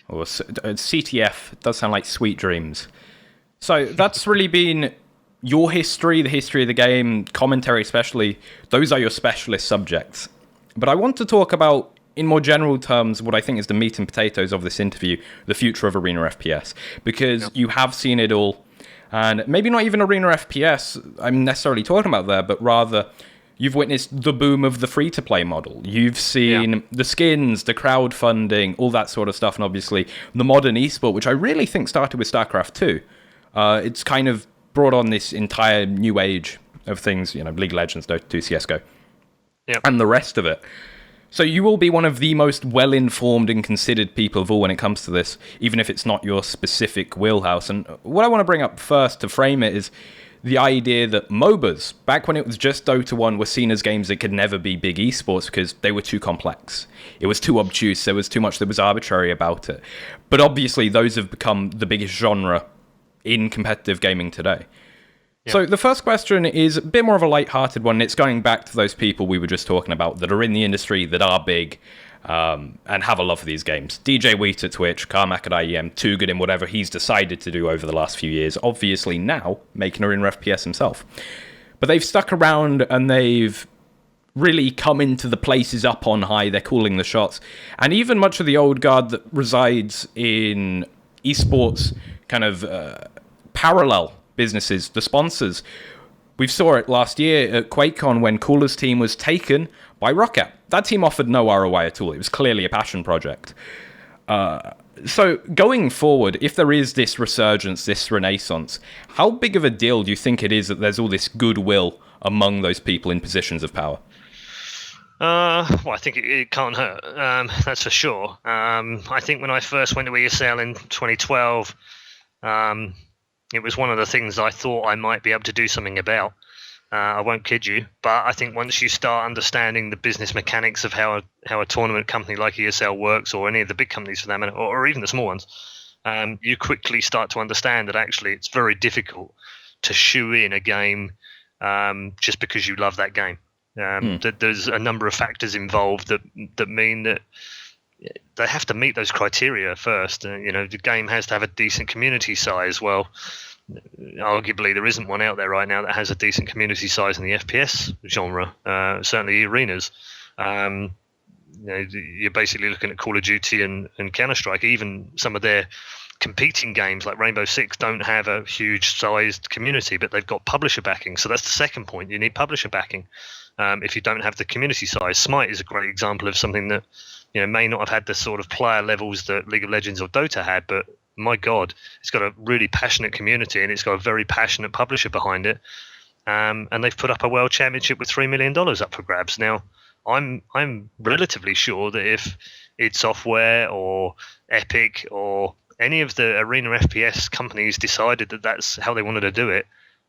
Or CTF does sound like sweet dreams. So that's really been your history, the history of the game, commentary especially. Those are your specialist subjects. But I want to talk about, in more general terms, what I think is the meat and potatoes of this interview, the future of Arena FPS. Because you have seen it all. And maybe not even Arena FPS I'm necessarily talking about there, but rather you've witnessed the boom of the free-to-play model. You've seen the skins, the crowdfunding, all that sort of stuff, and obviously the modern esport, which I really think started with StarCraft 2. It's kind of brought on this entire new age of things, League of Legends, Dota 2, CSGO, and the rest of it. So you will be one of the most well-informed and considered people of all when it comes to this, even if it's not your specific wheelhouse. And what I want to bring up first to frame it is, the idea that MOBAs, back when it was just Dota 1, were seen as games that could never be big esports because they were too complex. It was too obtuse, there was too much that was arbitrary about it. But obviously those have become the biggest genre in competitive gaming today. Yep. So the first question is a bit more of a light-hearted one. It's going back to those people we were just talking about that are in the industry, that are big, and have a love for these games. DJ Wheat at Twitch, Carmack at IEM, too good in whatever he's decided to do over the last few years, obviously now making Arena FPS himself. But they've stuck around and they've really come into the places up on high. They're calling the shots. And even much of the old guard that resides in esports kind of parallel businesses, the sponsors. We saw it last year at QuakeCon when Cooler's team was taken by Rocket. That team offered no ROI at all. It was clearly a passion project. So going forward, if there is this resurgence, this renaissance, how big of a deal do you think it is that there's all this goodwill among those people in positions of power? Well, I think it can't hurt. That's for sure. I think when I first went to ESL in 2012, it was one of the things I thought I might be able to do something about. I won't kid you, but I think once you start understanding the business mechanics of how a tournament company like ESL works, or any of the big companies for that matter, or even the small ones, you quickly start to understand that actually it's very difficult to shoe in a game just because you love that game. That there's a number of factors involved that mean that they have to meet those criteria first. The game has to have a decent community size. Well, arguably there isn't one out there right now that has a decent community size in the FPS genre. Certainly arenas. You're basically looking at Call of Duty and Counter-Strike. Even some of their competing games like Rainbow Six don't have a huge sized community, but they've got publisher backing. So that's the second point. You need publisher backing. If you don't have the community size. Smite is a great example of something that may not have had the sort of player levels that League of Legends or Dota had, but my God, it's got a really passionate community and it's got a very passionate publisher behind it. And they've put up a world championship with $3 million up for grabs. Now, I'm relatively sure that if id Software or Epic or any of the Arena FPS companies decided that that's how they wanted to do it,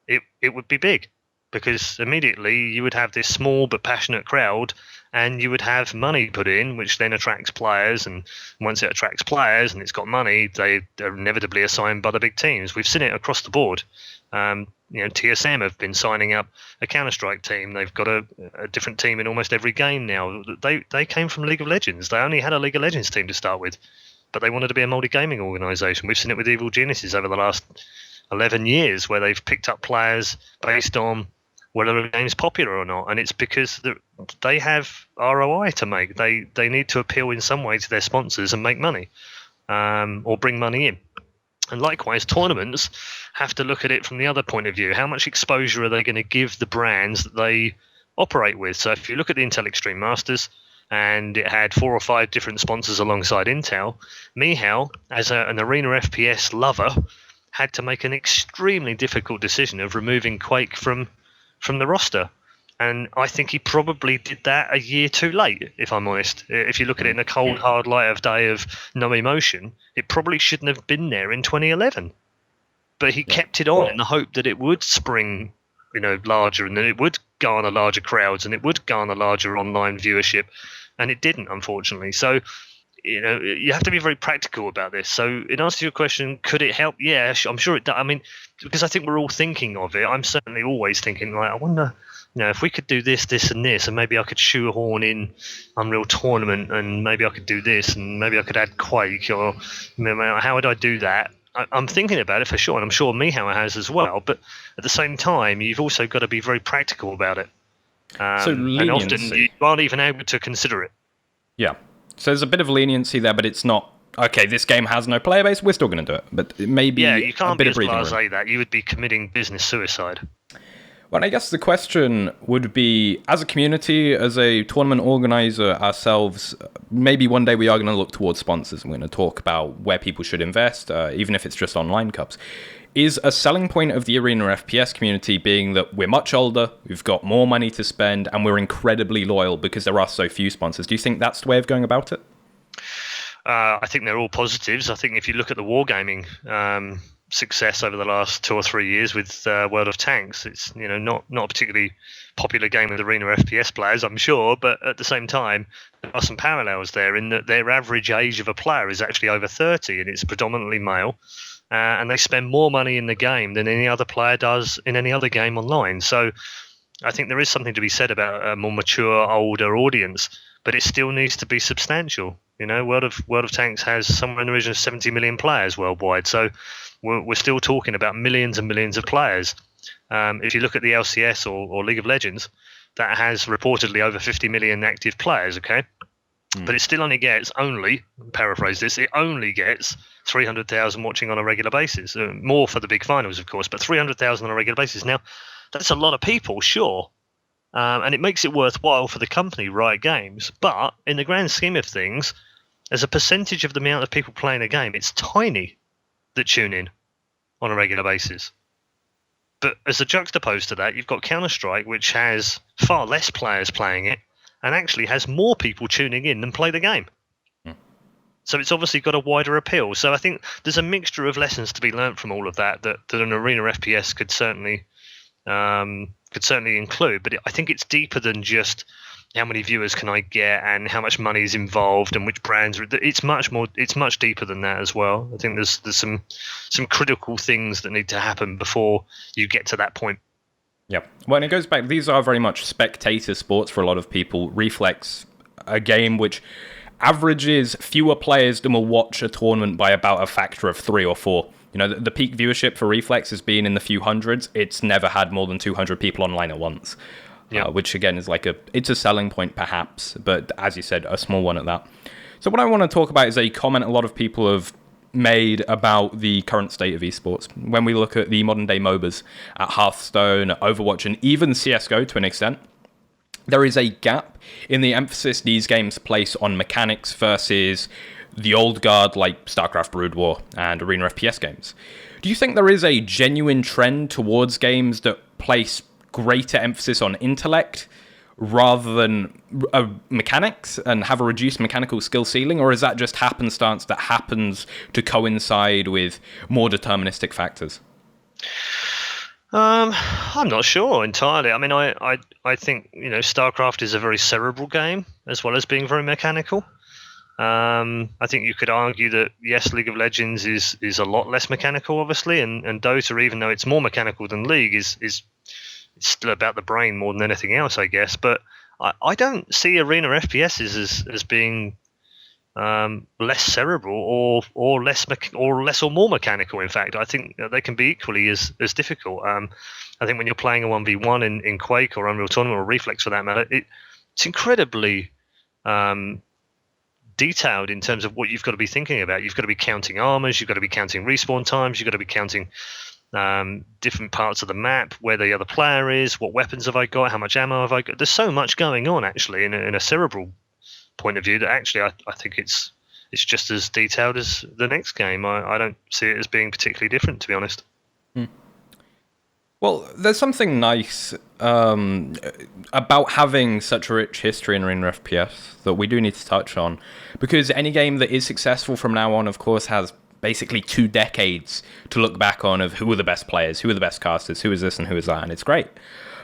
it would be big. Because immediately you would have this small but passionate crowd, and you would have money put in, which then attracts players. And once it attracts players and it's got money, they are inevitably assigned by the big teams. We've seen it across the board. TSM have been signing up a Counter-Strike team. They've got a different team in almost every game now. They came from League of Legends. They only had a League of Legends team to start with, but they wanted to be a multi-gaming organisation. We've seen it with Evil Geniuses over the last 11 years, where they've picked up players based on whether a game's popular or not, and it's because they have ROI to make. They need to appeal in some way to their sponsors and make money, or bring money in. And likewise, tournaments have to look at it from the other point of view. How much exposure are they going to give the brands that they operate with? So if you look at the Intel Extreme Masters, and it had 4 or 5 different sponsors alongside Intel, Michal, as an Arena FPS lover, had to make an extremely difficult decision of removing Quake from the roster. And I think he probably did that a year too late, if I'm honest. If you look at it in a cold, hard light of day of no emotion, it probably shouldn't have been there in 2011. But he kept it on in the hope that it would spring, larger, and that it would garner larger crowds, and it would garner larger online viewership. And it didn't, unfortunately. So, you have to be very practical about this. So in answer to your question, could it help? Yeah, I'm sure it does. I mean, because I think we're all thinking of it. I'm certainly always thinking, like, I wonder, if we could do this, this, and this, and maybe I could shoehorn in Unreal Tournament, and maybe I could do this, and maybe I could add Quake, or how would I do that? I'm thinking about it for sure, and I'm sure Michal has as well. But at the same time, you've also got to be very practical about it. And often you aren't even able to consider it. Yeah. So there's a bit of leniency there, but it's not, okay, this game has no player base, we're still going to do it. But it may be you can't a bit be of breathing room. Say that. You would be committing business suicide. Well, I guess the question would be, as a community, as a tournament organizer ourselves, maybe one day we are going to look towards sponsors and we're going to talk about where people should invest, even if it's just online cups. Is a selling point of the Arena FPS community being that we're much older, we've got more money to spend, and we're incredibly loyal because there are so few sponsors? Do you think that's the way of going about it? I think they're all positives. I think if you look at the wargaming success over the last 2 or 3 years with World of Tanks. It's not a particularly popular game with Arena FPS players, I'm sure, but at the same time, there are some parallels there in that their average age of a player is actually over 30, and it's predominantly male, and they spend more money in the game than any other player does in any other game online. So I think there is something to be said about a more mature, older audience, but it still needs to be substantial. World of Tanks has somewhere in the region of 70 million players worldwide, so we're still talking about millions and millions of players. If you look at the LCS or League of Legends, that has reportedly over 50 million active players, okay? But it still only gets, paraphrase this, it only gets 300,000 watching on a regular basis. More for the big finals, of course, but 300,000 on a regular basis. Now, that's a lot of people, sure. And it makes it worthwhile for the company, ReDeYe Games. But in the grand scheme of things, as a percentage of the amount of people playing a game, it's tiny that tune in on a regular basis. But as a juxtapose to that, you've got Counter-Strike, which has far less players playing it, and actually has more people tuning in than play the game. So it's obviously got a wider appeal. So I think there's a mixture of lessons to be learnt from all of that an Arena FPS could certainly include. But I think it's deeper than just how many viewers can I get and how much money is involved and which brands. It's much deeper than that as well. I think there's some critical things that need to happen before you get to that point. Yeah. Well, and it goes back, these are very much spectator sports for a lot of people. Reflex, a game which averages fewer players than will watch a tournament by about a factor of 3 or 4. The peak viewership for Reflex has been in the few hundreds. It's never had more than 200 people online at once, which again is it's a selling point perhaps, but as you said, a small one at that. So what I want to talk about is a comment a lot of people have made about the current state of esports. When we look at the modern day MOBAs at Hearthstone, Overwatch, and even CSGO to an extent, there is a gap in the emphasis these games place on mechanics versus the old guard like StarCraft, Brood War, and Arena FPS games. Do you think there is a genuine trend towards games that place greater emphasis on intellect rather than mechanics and have a reduced mechanical skill ceiling, or is that just happenstance that happens to coincide with more deterministic factors? I'm not sure entirely. I mean, I think StarCraft is a very cerebral game as well as being very mechanical. I think you could argue that yes, League of Legends is a lot less mechanical, obviously, and Dota, even though it's more mechanical than League, is still about the brain more than anything else, I guess. But I don't see Arena FPSs as being less cerebral or less or more mechanical. In fact, I think they can be equally as difficult. I think when you're playing a 1v1 in Quake or Unreal Tournament or Reflex for that matter, it's incredibly detailed in terms of what you've got to be thinking about. You've got to be counting armors, you've got to be counting respawn times, you've got to be counting different parts of the map, where the other player is, what weapons have I got, how much ammo have I got. There's so much going on actually in a cerebral point of view that actually I think it's just as detailed as the next game. I don't see it as being particularly different, to be honest. Well, there's something nice about having such a rich history in Arena FPS that we do need to touch on, because any game that is successful from now on, of course, has basically 2 decades to look back on of who are the best players, who are the best casters, who is this and who is that, and it's great.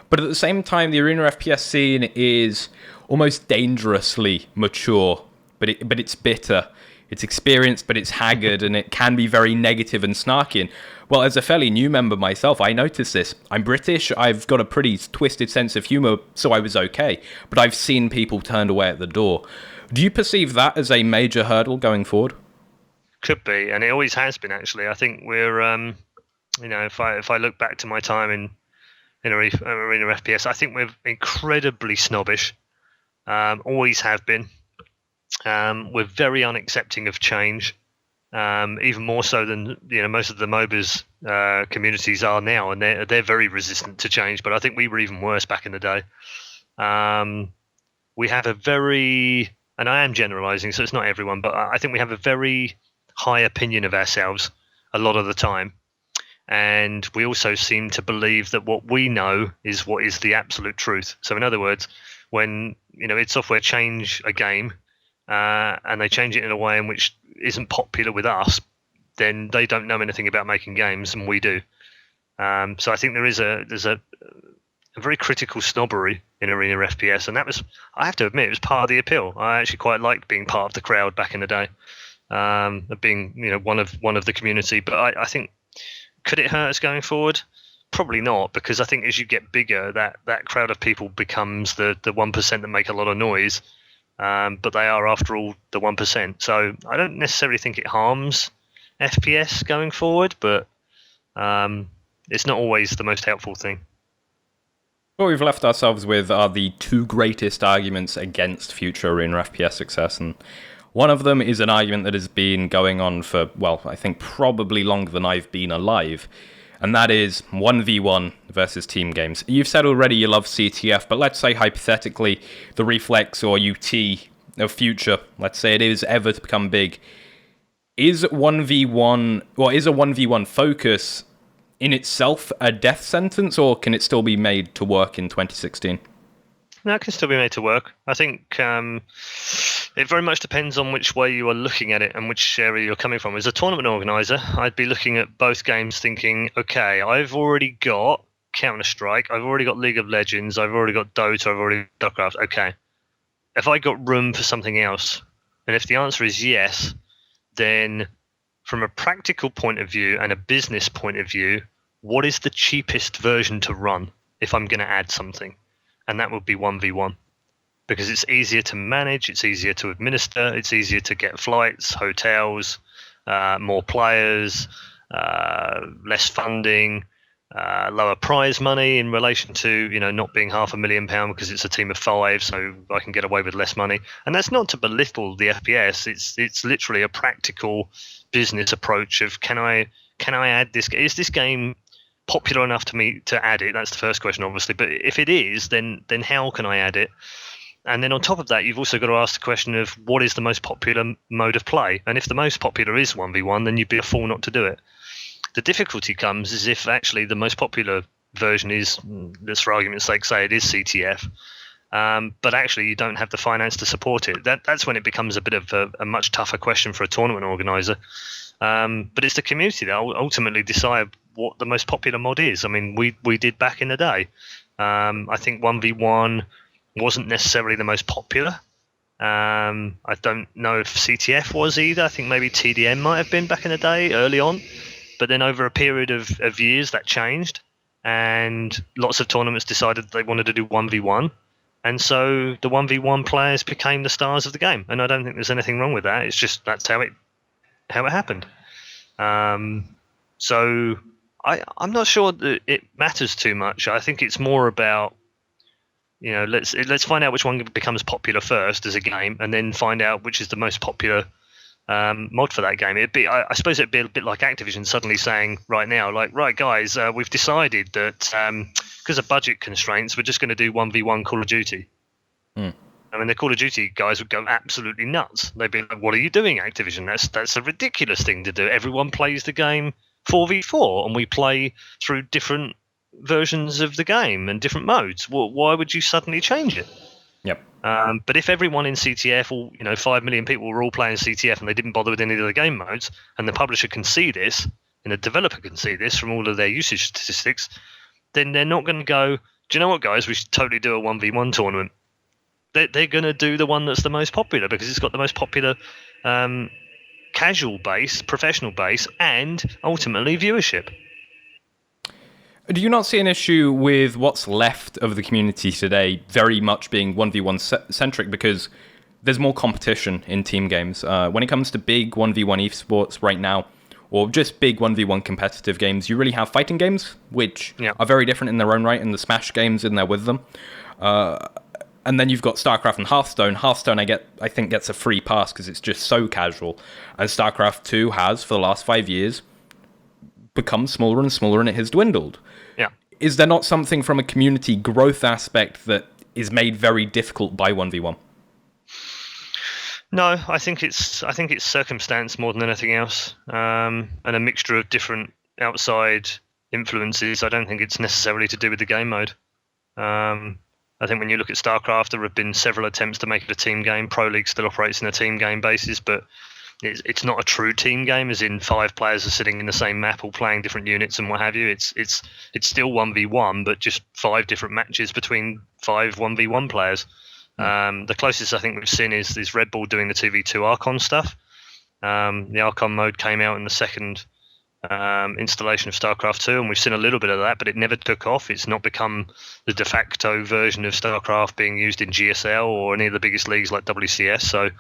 But at the same time, the Arena FPS scene is almost dangerously mature, but it's bitter. It's experienced, but it's haggard, and it can be very negative and snarky. And, well, as a fairly new member myself, I noticed this. I'm British, I've got a pretty twisted sense of humour, so I was okay. But I've seen people turned away at the door. Do you perceive that as a major hurdle going forward? Could be, and it always has been, actually. I think we're, if I look back to my time in Arena FPS, I think we're incredibly snobbish. Always have been. We're very unaccepting of change, even more so than most of the MOBAs communities are now, and they're very resistant to change. But I think we were even worse back in the day. We have a very, and I am generalizing, so it's not everyone, but I think we have a very high opinion of ourselves a lot of the time, and we also seem to believe that what we know is what is the absolute truth. So in other words, when id Software change a game and they change it in a way in which isn't popular with us, then they don't know anything about making games, and we do. So I think there's a very critical snobbery in Arena FPS, and that was, I have to admit, it was part of the appeal. I actually quite liked being part of the crowd back in the day, being one of the community. But I think, could it hurt us going forward? Probably not, because I think as you get bigger, that crowd of people becomes the 1% that make a lot of noise. But they are, after all, the 1%. So I don't necessarily think it harms FPS going forward, but it's not always the most helpful thing. What we've left ourselves with are the two greatest arguments against future Arena FPS success, and one of them is an argument that has been going on for, well, I think probably longer than I've been alive, and that is 1v1 versus team games. You've said already you love CTF, but let's say hypothetically the Reflex or UT of future, let's say it is ever to become big, is a 1v1 focus in itself a death sentence, or can it still be made to work in 2016? No, it can still be made to work. I think it very much depends on which way you are looking at it and which area you're coming from. As a tournament organizer, I'd be looking at both games thinking, okay, I've already got Counter-Strike, I've already got League of Legends, I've already got Dota, I've already got StarCraft. Okay, have I got room for something else? And if the answer is yes, then from a practical point of view and a business point of view, what is the cheapest version to run if I'm going to add something? And that would be 1v1, because it's easier to manage, it's easier to administer, it's easier to get flights, hotels, more players, less funding, lower prize money in relation to not being £500,000 because it's a team of 5, so I can get away with less money. And that's not to belittle the FPS. It's literally a practical business approach of can I add this? Is this game popular enough to add it? That's the first question, obviously. But if it is, then how can I add it? And then on top of that, you've also got to ask the question of what is the most popular mode of play? And if the most popular is 1v1, then you'd be a fool not to do it. The difficulty comes is if actually the most popular version is, let's for argument's sake say it is CTF, but actually you don't have the finance to support it. That's when it becomes a bit of a much tougher question for a tournament organizer. But it's the community that ultimately decide what the most popular mod is. I mean, we did back in the day. I think 1v1 wasn't necessarily the most popular. I don't know if CTF was either. I think maybe TDM might have been back in the day, early on. But then over a period of years, that changed. And lots of tournaments decided they wanted to do 1v1. And so the 1v1 players became the stars of the game. And I don't think there's anything wrong with that. It's just that's how it happened. So I'm not sure that it matters too much. I think it's more about, let's find out which one becomes popular first as a game, and then find out which is the most popular mod for that game. I suppose it'd be a bit like Activision suddenly saying right now, like, right guys, we've decided that because of budget constraints, we're just going to do 1v1 Call of Duty. I mean, the Call of Duty guys would go absolutely nuts. They'd be like, what are you doing, Activision? That's a ridiculous thing to do. Everyone plays the game 4v4, and we play through different versions of the game and different modes. Well, why would you suddenly change it? Yep. But if everyone in CTF, 5 million people were all playing CTF and they didn't bother with any of the game modes, and the publisher can see this, and the developer can see this from all of their usage statistics, then they're not going to go, do you know what, guys, we should totally do a 1v1 tournament. They're going to do the one that's the most popular because it's got the most popular casual base, professional base, and ultimately viewership. Do you not see an issue with what's left of the community today very much being 1v1 centric because there's more competition in team games? When it comes to big 1v1 esports right now, or just big 1v1 competitive games, you really have fighting games, which are very different in their own right, and the Smash games in there with them. And then you've got StarCraft and Hearthstone. Hearthstone, I think, gets a free pass because it's just so casual. And StarCraft 2 has, for the last 5 years, become smaller and smaller, and it has dwindled. Yeah. Is there not something from a community growth aspect that is made very difficult by 1v1? No, I think it's circumstance more than anything else, and a mixture of different outside influences. I don't think it's necessarily to do with the game mode. I think when you look at StarCraft, there have been several attempts to make it a team game. Pro League still operates in a team game basis, but it's not a true team game, as in 5 players are sitting in the same map, all playing different units and what have you. It's still 1v1, but just 5 different matches between 5 1v1 players. The closest I think we've seen is Red Bull doing the 2v2 Archon stuff. The Archon mode came out in the second installation of StarCraft 2, and we've seen a little bit of that, but it never took off. It's not become the de facto version of StarCraft being used in GSL or any of the biggest leagues like WCS. So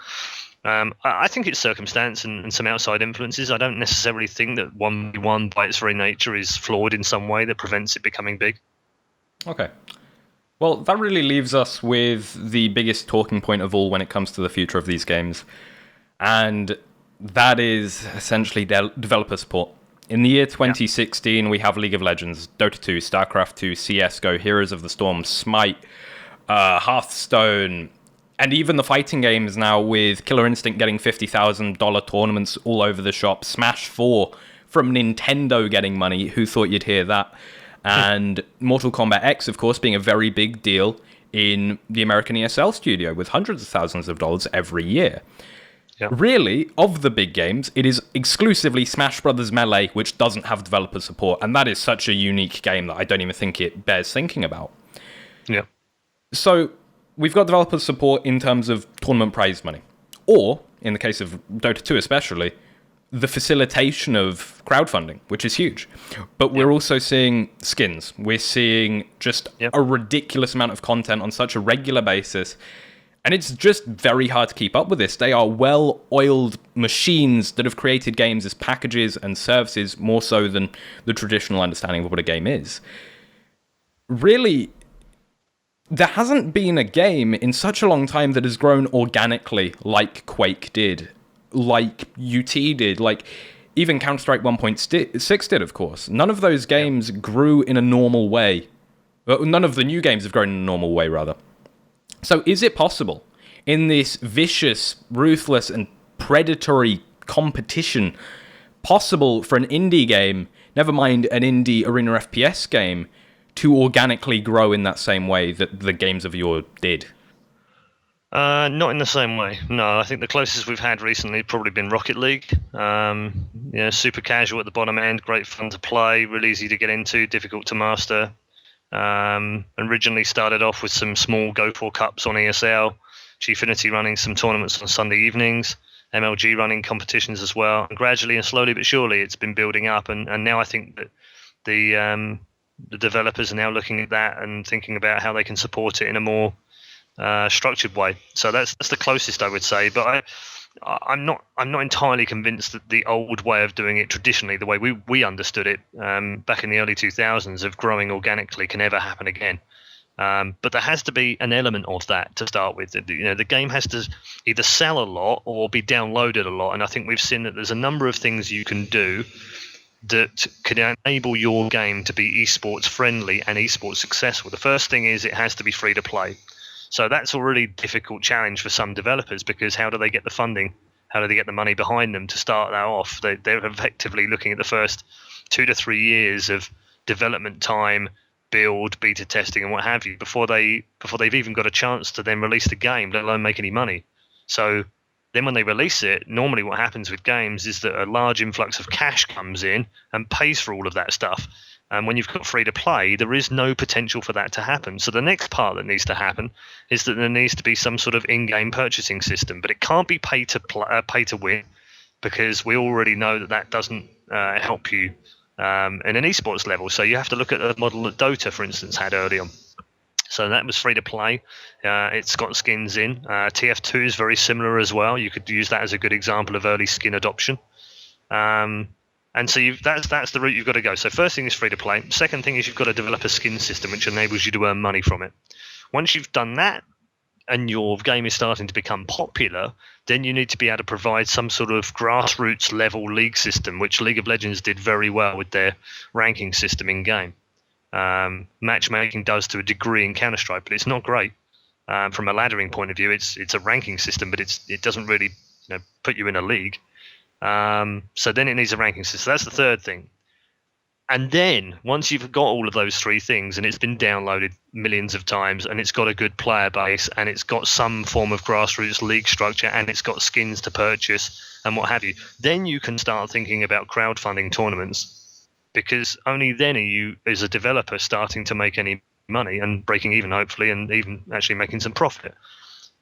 I think it's circumstance and some outside influences. I don't necessarily think that 1v1 by its very nature is flawed in some way that prevents it becoming big. Okay. Well, that really leaves us with the biggest talking point of all when it comes to the future of these games. And that is essentially developer support. In the year 2016, we have League of Legends, Dota 2, StarCraft 2, CSGO, Heroes of the Storm, Smite, Hearthstone, and even the fighting games now with Killer Instinct getting $50,000 tournaments all over the shop, Smash 4 from Nintendo getting money, who thought you'd hear that? And Mortal Kombat X, of course, being a very big deal in the American ESL studio with hundreds of thousands of dollars every year. Yep. Really, of the big games, it is exclusively Smash Bros. Melee, which doesn't have developer support, and that is such a unique game that I don't even think it bears thinking about. Yeah. So, we've got developer support in terms of tournament prize money. Or, in the case of Dota 2 especially, the facilitation of crowdfunding, which is huge. But we're also seeing skins. We're seeing just a ridiculous amount of content on such a regular basis. And it's just very hard to keep up with this. They are well-oiled machines that have created games as packages and services more so than the traditional understanding of what a game is. Really, there hasn't been a game in such a long time that has grown organically like Quake did, like UT did, like even Counter-Strike 1.6 did, of course. None of those games grew in a normal way. None of the new games have grown in a normal way, rather. So is it possible, in this vicious, ruthless, and predatory competition, possible for an indie game, never mind an indie Arena FPS game, to organically grow in that same way that the games of yore did? Not in the same way. No, I think the closest we've had recently has probably been Rocket League. Super casual at the bottom end, great fun to play, really easy to get into, difficult to master. Originally started off with some small Go4 Cups on ESL, Gfinity running some tournaments on Sunday evenings, MLG running competitions as well. And gradually and slowly but surely it's been building up. And now I think that the developers are now looking at that and thinking about how they can support it in a more structured way. So that's the closest I would say. But I'm not entirely convinced that the old way of doing it traditionally, the way we understood it back in the early 2000s of growing organically, can ever happen again. But there has to be an element of that to start with. The game has to either sell a lot or be downloaded a lot. And I think we've seen that there's a number of things you can do that can enable your game to be esports friendly and esports successful. The first thing is it has to be free to play. So that's a really difficult challenge for some developers, because how do they get the funding? How do they get the money behind them to start that off? They're effectively looking at the first 2 to 3 years of development time, build, beta testing, and what have you, before they've even got a chance to then release the game, let alone make any money. So then when they release it, normally what happens with games is that a large influx of cash comes in and pays for all of that stuff. And when you've got free to play, there is no potential for that to happen. So the next part that needs to happen is that there needs to be some sort of in-game purchasing system, but it can't be pay to win, because we already know that doesn't help you in an esports level. So you have to look at the model that Dota, for instance, had early on. So that was free to play. It's got skins in. TF2 is very similar as well. You could use that as a good example of early skin adoption. And so that's the route you've got to go. So first thing is free to play. Second thing is you've got to develop a skin system which enables you to earn money from it. Once you've done that and your game is starting to become popular, then you need to be able to provide some sort of grassroots level league system, which League of Legends did very well with their ranking system in game. Matchmaking does to a degree in Counter-Strike, but it's not great. From a laddering point of view, it's a ranking system, but it doesn't really put you in a league. So then it needs a ranking system. So that's the third thing. And then once you've got all of those three things and it's been downloaded millions of times and it's got a good player base and it's got some form of grassroots league structure and it's got skins to purchase and what have you, then you can start thinking about crowdfunding tournaments, because only then are you, as a developer, starting to make any money and breaking even, hopefully, and even actually making some profit.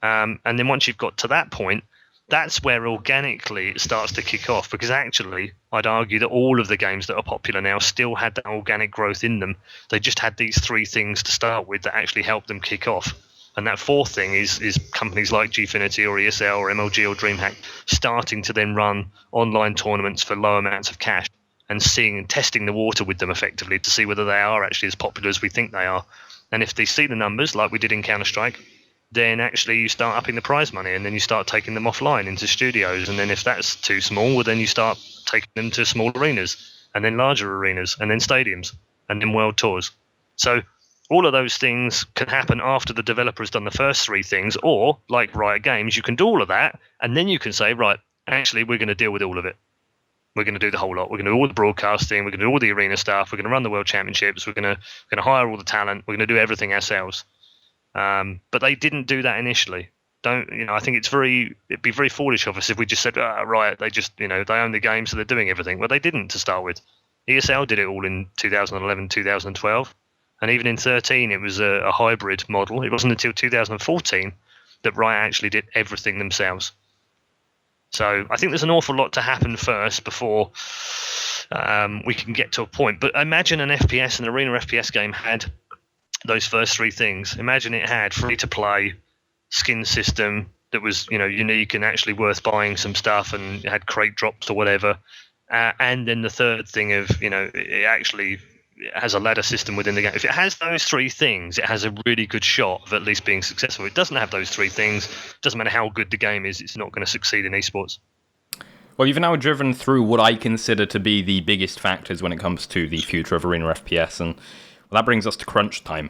And then once you've got to that point, that's where organically it starts to kick off, because actually I'd argue that all of the games that are popular now still had that organic growth in them. They just had these three things to start with that actually helped them kick off. And that fourth thing is companies like Gfinity or ESL or MLG or DreamHack starting to then run online tournaments for low amounts of cash and seeing and testing the water with them effectively to see whether they are actually as popular as we think they are. And if they see the numbers like we did in Counter-Strike, then actually you start upping the prize money, and then you start taking them offline into studios. And then if that's too small, well, then you start taking them to small arenas, and then larger arenas, and then stadiums, and then world tours. So all of those things can happen after the developer has done the first three things, or like Riot Games, you can do all of that, and then you can say, right, actually, we're going to deal with all of it. We're going to do the whole lot. We're going to do all the broadcasting. We're going to do all the arena stuff. We're going to run the world championships. We're going to hire all the talent. We're going to do everything ourselves. But they didn't do that initially. I think it'd be very foolish of us if we just said, right, they just, they own the game, so they're doing everything. Well, they didn't to start with. ESL did it all in 2011, 2012. And even in 13, it was a hybrid model. It wasn't until 2014 that Riot actually did everything themselves. So I think there's an awful lot to happen first before we can get to a point. But imagine an FPS, an Arena FPS game had those first three things. Imagine it had free-to-play skin system that was, unique and actually worth buying some stuff, and it had crate drops or whatever. And then the third thing of, it actually has a ladder system within the game. If it has those three things, it has a really good shot of at least being successful. If it doesn't have those three things, it doesn't matter how good the game is, it's not going to succeed in esports. Well, you've now driven through what I consider to be the biggest factors when it comes to the future of Arena FPS, and that brings us to crunch time.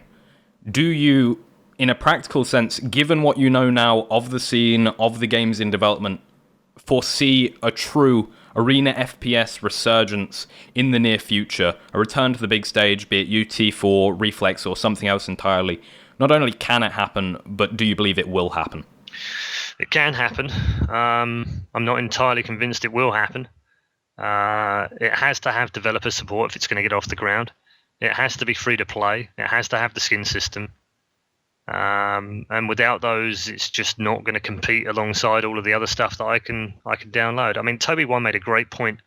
Do you, in a practical sense, given what you know now of the scene, of the games in development, foresee a true Arena FPS resurgence in the near future, a return to the big stage, be it UT4, Reflex, or something else entirely? Not only can it happen, but do you believe it will happen? It can happen. I'm not entirely convinced it will happen. It has to have developer support if it's going to get off the ground. It has to be free to play. It has to have the skin system. And without those, it's just not going to compete alongside all of the other stuff that I can download. I mean, Toby One made a great point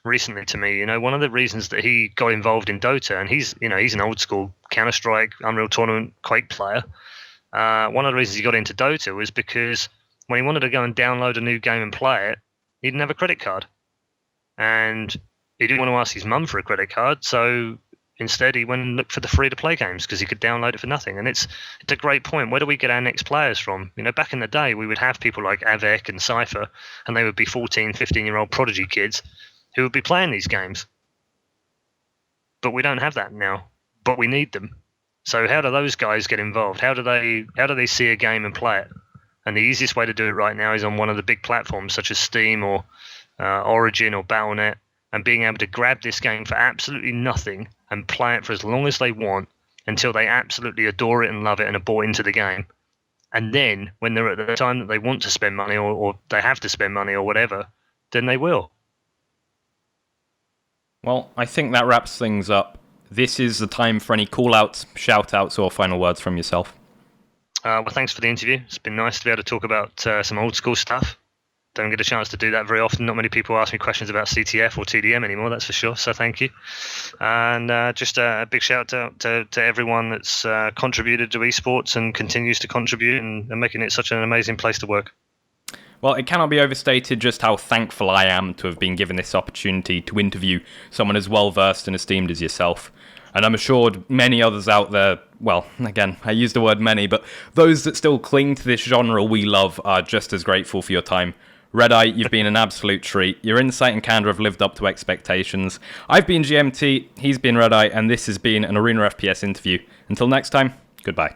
recently to me. One of the reasons that he got involved in Dota, and he's an old school Counter-Strike, Unreal Tournament, Quake player. One of the reasons he got into Dota was because when he wanted to go and download a new game and play it, he didn't have a credit card, and he didn't want to ask his mum for a credit card, so instead, he went and looked for the free-to-plplay games because he could download it for nothing. And it's a great point. Where do we get our next players from? Back in the day, we would have people like Avec and Cypher, and they would be 14, 15-year-old prodigy kids who would be playing these games. But we don't have that now. But we need them. So how do those guys get involved? How do they see a game and play it? And the easiest way to do it right now is on one of the big platforms such as Steam or Origin or Battle.net, and being able to grab this game for absolutely nothing and play it for as long as they want until they absolutely adore it and love it and are bought into the game. And then when they're at the time that they want to spend money or they have to spend money or whatever, then they will. Well, I think that wraps things up. This is the time for any call-outs, shout-outs, or final words from yourself. Well, thanks for the interview. It's been nice to be able to talk about some old school stuff. Don't get a chance to do that very often. Not many people ask me questions about CTF or TDM anymore, that's for sure, so thank you. And just a big shout out to everyone that's contributed to esports and continues to contribute and making it such an amazing place to work. Well, it cannot be overstated just how thankful I am to have been given this opportunity to interview someone as well-versed and esteemed as yourself. And I'm assured many others out there, well, again, I use the word many, but those that still cling to this genre we love are just as grateful for your time. ReDeYe, you've been an absolute treat. Your insight and candor have lived up to expectations. I've been GMT, he's been ReDeYe, and this has been an Arena FPS interview. Until next time, goodbye.